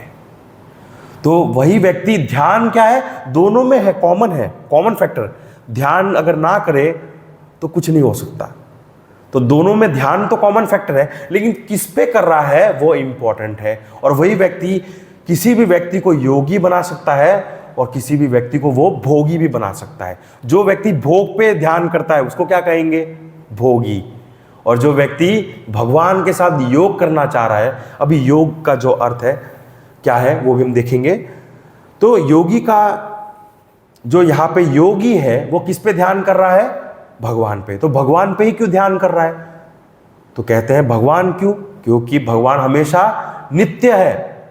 Speaker 1: तो वही व्यक्ति, ध्यान क्या है? दोनों में है, कॉमन है, कॉमन फैक्टर। ध्यान अगर ना करे तो कुछ नहीं हो सकता। तो दोनों में ध्यान तो कॉमन फैक्टर है, लेकिन किस पे कर रहा है वो इंपॉर्टेंट है। और वही व्यक्ति किसी भी व्यक्ति को योगी बना सकता है और किसी भी व्यक्ति को वो भोगी भी बना सकता है। जो व्यक्ति भोग पे ध्यान करता है उसको क्या कहेंगे? भोगी। और जो व्यक्ति भगवान के साथ योग करना चाह रहा है, अभी योग का जो अर्थ है क्या है वो भी हम देखेंगे। तो योगी का जो यहाँ पे योगी है वो किस पे ध्यान कर रहा है? भगवान पे। तो भगवान पे ही क्यों ध्यान कर रहा है? तो कहते हैं भगवान क्यों? क्योंकि भगवान हमेशा नित्य है।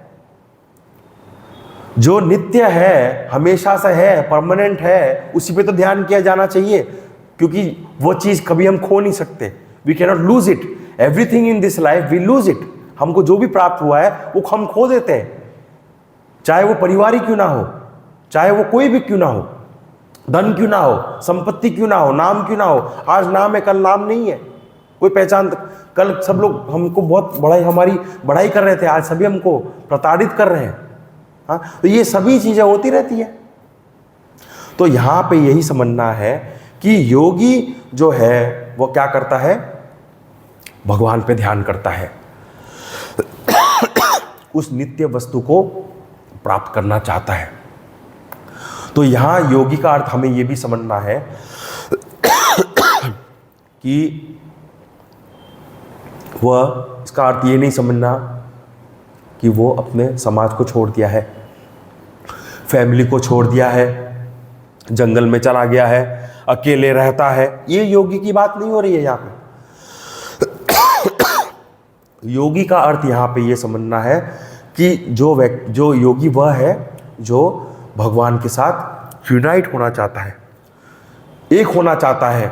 Speaker 1: जो नित्य है, हमेशा से है, परमानेंट है, उसी पे तो ध्यान किया जाना चाहिए, क्योंकि वो चीज कभी हम खो नहीं सकते। We cannot lose it. Everything in this life we lose it. हमको जो भी प्राप्त हुआ है वो हम खो देते हैं, चाहे वो परिवार ही क्यों ना हो, चाहे वो कोई भी क्यों ना हो, धन क्यों ना हो, संपत्ति क्यों ना हो, नाम क्यों ना हो। आज नाम है, कल नाम नहीं है, कोई पहचान। कल सब लोग हमको बहुत हमारी बढ़ाई कर रहे थे, आज सभी हमको प्रताड़ित कर रहे हैं। हाँ, तो ये सभी चीजें होती रहती है। तो यहां पे यही समझना है कि योगी जो है वो क्या करता है? भगवान पे ध्यान करता है, उस नित्य वस्तु को प्राप्त करना चाहता है। तो यहां योगी का अर्थ हमें यह भी समझना है कि वह, इसका अर्थ ये नहीं समझना कि वो अपने समाज को छोड़ दिया है, फैमिली को छोड़ दिया है, जंगल में चला गया है, अकेले रहता है। ये योगी की बात नहीं हो रही है यहाँ पे। योगी का अर्थ यहाँ पे ये समझना है कि जो योगी वह है जो भगवान के साथ यूनाइट होना चाहता है, एक होना चाहता है।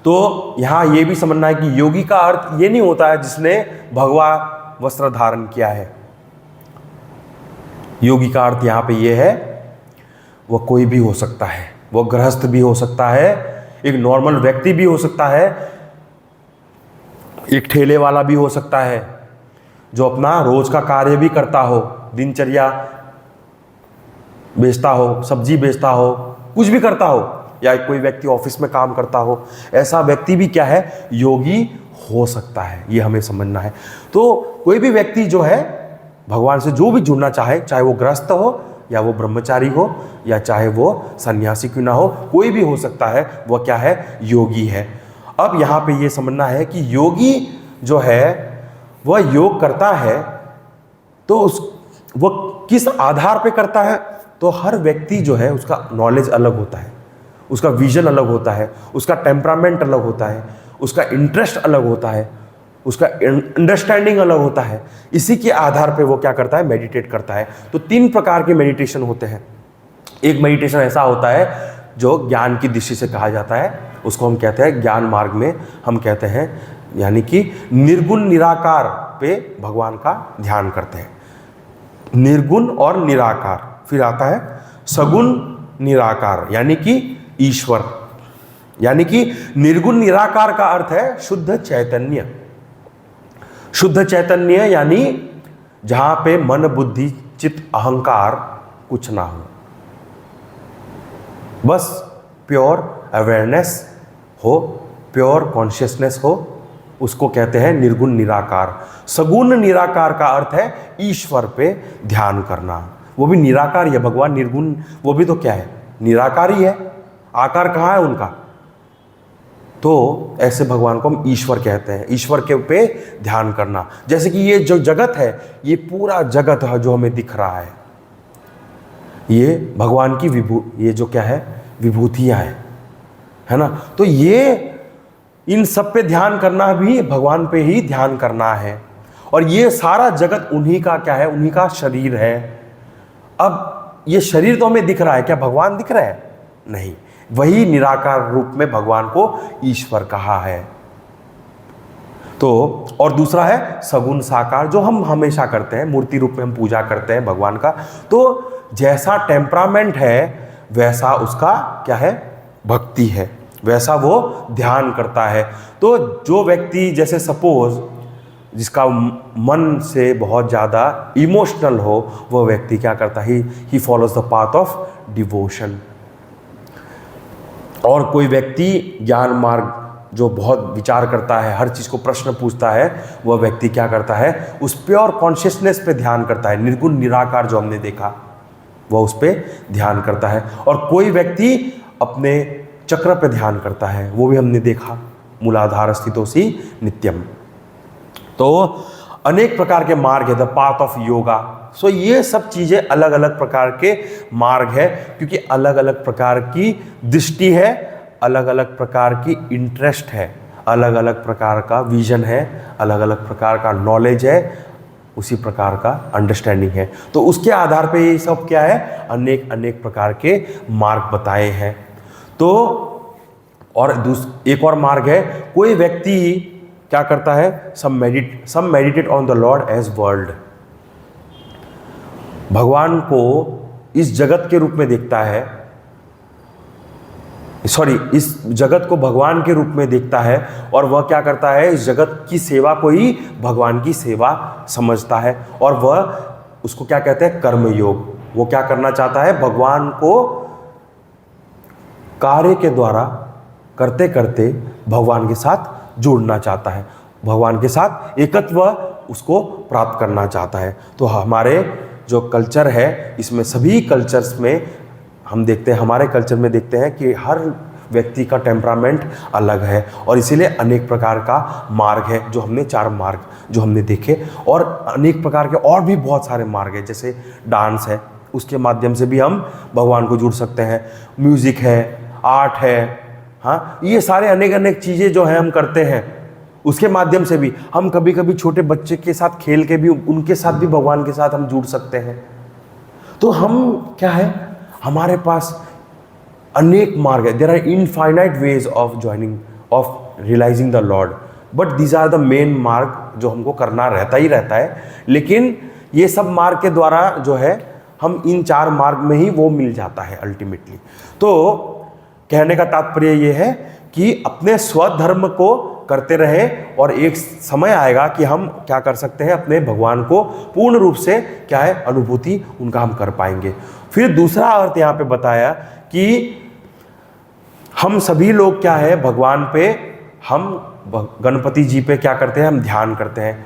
Speaker 1: तो यहाँ ये भी समझना है कि योगी का अर्थ ये नहीं होता है जिसने भगवा वस्त्र धारण किया है। योगी का अर्थ यहाँ पे ये है, वह कोई भी हो सकता है, वह गृहस्थ भी हो सकता है, एक नॉर्मल व्यक्ति भी हो सकता है, एक ठेले वाला भी हो सकता है जो अपना रोज का कार्य भी करता हो, दिनचर्या बेचता हो, सब्जी बेचता हो, कुछ भी करता हो, या कोई व्यक्ति ऑफिस में काम करता हो। ऐसा व्यक्ति भी क्या है? योगी हो सकता है। ये हमें समझना है। तो कोई भी व्यक्ति जो है भगवान से जो भी जुड़ना चाहे, चाहे वो गृहस्थ हो या वो ब्रह्मचारी हो या चाहे वो सन्यासी क्यों ना हो, कोई भी हो सकता है, वह क्या है? योगी है। अब यहाँ पे ये समझना है कि योगी जो है वह योग करता है तो वह किस आधार पे करता है? तो हर व्यक्ति जो है उसका नॉलेज अलग होता है, उसका विजन अलग होता है, उसका टेम्परामेंट अलग होता है, उसका इंटरेस्ट अलग होता है, उसका अंडरस्टैंडिंग अलग होता है। इसी के आधार पे वो क्या करता है? मेडिटेट करता है। तो 3 प्रकार के मेडिटेशन होते हैं। एक मेडिटेशन ऐसा होता है जो ज्ञान की दृष्टि से कहा जाता है, उसको हम कहते हैं ज्ञान मार्ग में हम कहते हैं, यानी कि निर्गुण निराकार पे भगवान का ध्यान करते हैं। निर्गुण और निराकार। फिर आता है सगुण निराकार, यानी कि ईश्वर। यानी कि निर्गुण निराकार का अर्थ है शुद्ध चैतन्य। शुद्ध चैतन्य यानी जहां पे मन, बुद्धि, चित्त, अहंकार कुछ ना हो, बस प्योर अवेयरनेस हो, प्योर कॉन्शियसनेस हो, उसको कहते हैं निर्गुण निराकार। सगुण निराकार का अर्थ है ईश्वर पे ध्यान करना। वो भी निराकार ही है, भगवान निर्गुण, वो भी तो क्या है, निराकार ही है, आकार कहाँ है उनका। तो ऐसे भगवान को हम ईश्वर कहते हैं, ईश्वर के पे ध्यान करना। जैसे कि ये जो जगत है, ये पूरा जगत है जो हमें दिख रहा है, ये भगवान की ये जो क्या है, विभूतियाँ हैं, है ना। तो ये इन सब पे ध्यान करना भी भगवान पे ही ध्यान करना है। और ये सारा जगत उन्हीं का क्या है, उन्हीं का शरीर है। अब ये शरीर तो हमें दिख रहा है, क्या भगवान दिख रहा है? नहीं, वही निराकार रूप में भगवान को ईश्वर कहा है। तो और दूसरा है सगुण साकार, जो हम हमेशा करते हैं, मूर्ति रूप में हम पूजा करते हैं भगवान का। तो जैसा टेम्परामेंट है वैसा उसका क्या है, भक्ति है, वैसा वो ध्यान करता है। तो जो व्यक्ति, जैसे सपोज जिसका मन से बहुत ज़्यादा इमोशनल हो, वह व्यक्ति क्या करता है, he follows the path of devotion. और कोई व्यक्ति ज्ञान मार्ग जो बहुत विचार करता है, हर चीज़ को प्रश्न पूछता है, वह व्यक्ति क्या करता है, उस प्योर कॉन्शियसनेस पे ध्यान करता है। निर्गुण निराकार जो हमने देखा, वह उस पर ध्यान करता है। और कोई व्यक्ति अपने चक्र पे ध्यान करता है, वो भी हमने देखा, मूलाधार स्थितोषि नित्यम। तो अनेक प्रकार के मार्ग है, द पाथ ऑफ योगा। सो ये सब चीज़ें अलग अलग प्रकार के मार्ग है, क्योंकि अलग अलग प्रकार की दृष्टि है, अलग अलग प्रकार की इंटरेस्ट है, अलग अलग प्रकार का विजन है, अलग अलग प्रकार का नॉलेज है, उसी प्रकार का अंडरस्टैंडिंग है। तो उसके आधार पे ये सब क्या है, अनेक अनेक प्रकार के मार्ग बताए हैं। तो और एक और मार्ग है, कोई व्यक्ति क्या करता है, some meditate on the Lord as world. भगवान को इस जगत के रूप में देखता है, इस जगत को भगवान के रूप में देखता है, और वह क्या करता है, इस जगत की सेवा को ही भगवान की सेवा समझता है। और वह उसको क्या कहते हैं, कर्मयोग। वो क्या करना चाहता है, भगवान को कार्य के द्वारा करते करते भगवान के साथ जुड़ना चाहता है, भगवान के साथ एकत्व उसको प्राप्त करना चाहता है। तो हमारे जो कल्चर है, इसमें सभी कल्चर्स में हम देखते हैं, हमारे कल्चर में देखते हैं कि हर व्यक्ति का टेम्परामेंट अलग है, और इसीलिए अनेक प्रकार का मार्ग है, जो हमने 4 मार्ग जो हमने देखे। और अनेक प्रकार के और भी बहुत सारे मार्ग हैं, जैसे डांस है, उसके माध्यम से भी हम भगवान को जुड़ सकते हैं। म्यूज़िक है, आर्ट है, हाँ, ये सारे अनेक अनेक चीज़ें जो हैं हम करते हैं, उसके माध्यम से भी हम कभी कभी छोटे बच्चे के साथ खेल के भी उनके साथ भी भगवान के साथ हम जुड़ सकते हैं। तो हम क्या है, हमारे पास अनेक मार्ग है। There are infinite ways of joining, of realising the Lord, but these are the main मार्ग जो हमको करना रहता ही रहता है। लेकिन ये सब मार्ग के द्वारा जो है, हम इन 4 मार्ग में ही वो मिल जाता है अल्टीमेटली। तो कहने का तात्पर्य ये है कि अपने स्वधर्म को करते रहें, और एक समय आएगा कि हम क्या कर सकते हैं, अपने भगवान को पूर्ण रूप से क्या है, अनुभूति उनका हम कर पाएंगे। फिर दूसरा अर्थ यहाँ पे बताया कि हम सभी लोग क्या है, भगवान पे, हम गणपति जी पे क्या करते हैं, हम ध्यान करते हैं।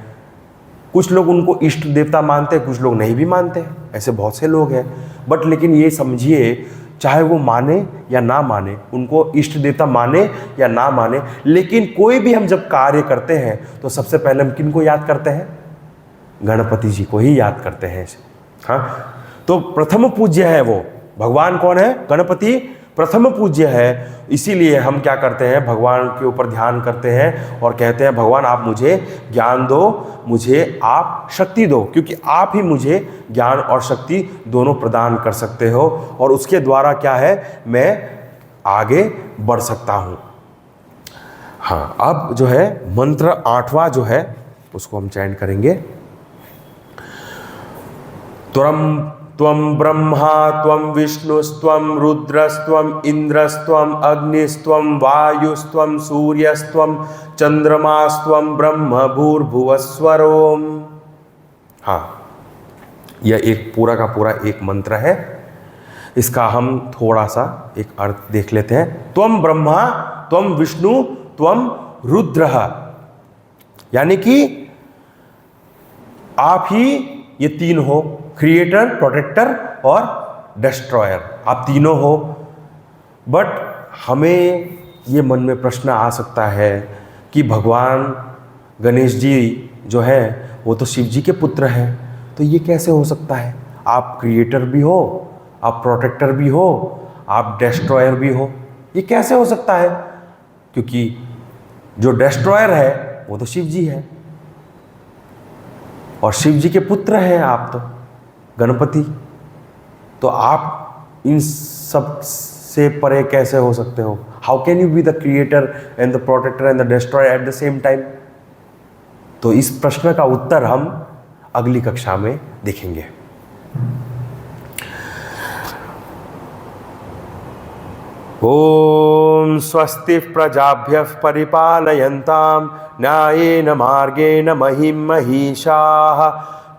Speaker 1: कुछ लोग उनको इष्ट देवता मानते हैं, कुछ लोग नहीं भी मानते हैं, ऐसे बहुत से लोग हैं। बट लेकिन ये समझिए, चाहे वो माने या ना माने, उनको इष्ट देवता माने या ना माने, लेकिन कोई भी हम जब कार्य करते हैं तो सबसे पहले हम किन को याद करते हैं, गणपति जी को ही याद करते हैं। हाँ, तो प्रथम पूज्य है वो भगवान। कौन है, गणपति प्रथम पूज्य है। इसीलिए हम क्या करते हैं, भगवान के ऊपर ध्यान करते हैं और कहते हैं, भगवान आप मुझे ज्ञान दो, मुझे आप शक्ति दो, क्योंकि आप ही मुझे ज्ञान और शक्ति दोनों प्रदान कर सकते हो, और उसके द्वारा क्या है, मैं आगे बढ़ सकता हूँ। हाँ, अब जो है मंत्र 8वां जो है उसको हम चयन करेंगे। त्वं ब्रह्मा त्वं विष्णुस्त्वं रुद्रस्त्वं इंद्रस्त्वं अग्निस्त्वं वायुस्त्वं सूर्यस्त्वं चंद्रमास्त्वं ब्रह्म भूर्भुवस्वरोम। हाँ, यह एक पूरा का पूरा एक मंत्र है। इसका हम थोड़ा सा एक अर्थ देख लेते हैं। त्वं ब्रह्मा त्वं विष्णु त्वं रुद्रः। यानी कि आप ही ये तीन हो, क्रिएटर, प्रोटेक्टर और डिस्ट्रॉयर, आप तीनों हो। बट हमें ये मन में प्रश्न आ सकता है कि भगवान गणेश जी जो है वो तो शिव जी के पुत्र हैं, तो ये कैसे हो सकता है? आप क्रिएटर भी हो, आप प्रोटेक्टर भी हो, आप डिस्ट्रॉयर भी हो, ये कैसे हो सकता है? क्योंकि जो डिस्ट्रॉयर है वो तो शिव जी है और शिव जी के पुत्र हैं आप तो गणपति, तो आप इन सब से परे कैसे हो सकते हो? How can you be the creator and the protector and the destroyer at the same time? तो इस प्रश्न का उत्तर हम अगली कक्षा में देखेंगे। ओम स्वस्ति प्रजाभ्यः परिपालयन्तां न्यायेन मार्गेण महीं महिषाः,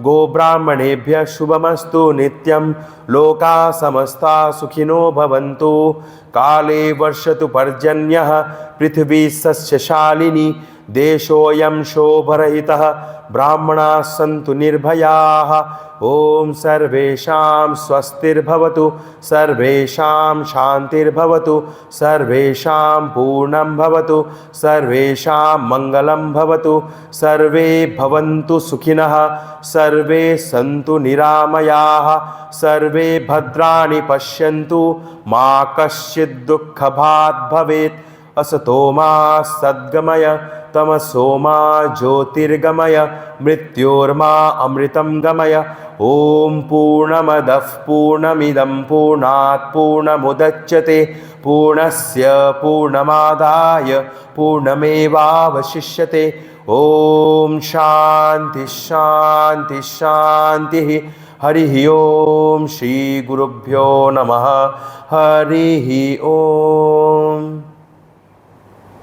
Speaker 1: गोब्राह्मणेभ्यः शुभमस्तु नित्यं, लोकाः समस्ताः सुखिनो भवन्तु, काले वर्षतु पर्जन्यः, पृथिवी सस्यशालिनी, देशोऽयं शोभरहितः, ब्राह्मणाः सन्तु निर्भयाः। ओम सर्वेषां स्वस्तिर्भवतु, सर्वेषां शान्तिर्भवतु, सर्वेषां पूर्णं भवतु, सर्वेषां मङ्गलं भवतु, सर्वे भवन्तु सुखिनः, सर्वे सन्तु निरामयाः, सर्वे भद्राणि पश्यन्तु, मा कश्चित् दुःखभाग् भवेत्। असतो मा सद्गमय, तमसो मा ज्योतिर्गमय, मृत्योर्मा अमृतं गमय। ओम पूर्णमदः पूर्णमिदं पूर्णात् पूर्णमुदच्यते, पूर्णस्य पूर्णमादाय पूर्णमेवावशिष्यते। ओम शांति शांति शांति। हरि ओम। श्री गुरुभ्यो नमः। हरि ओम।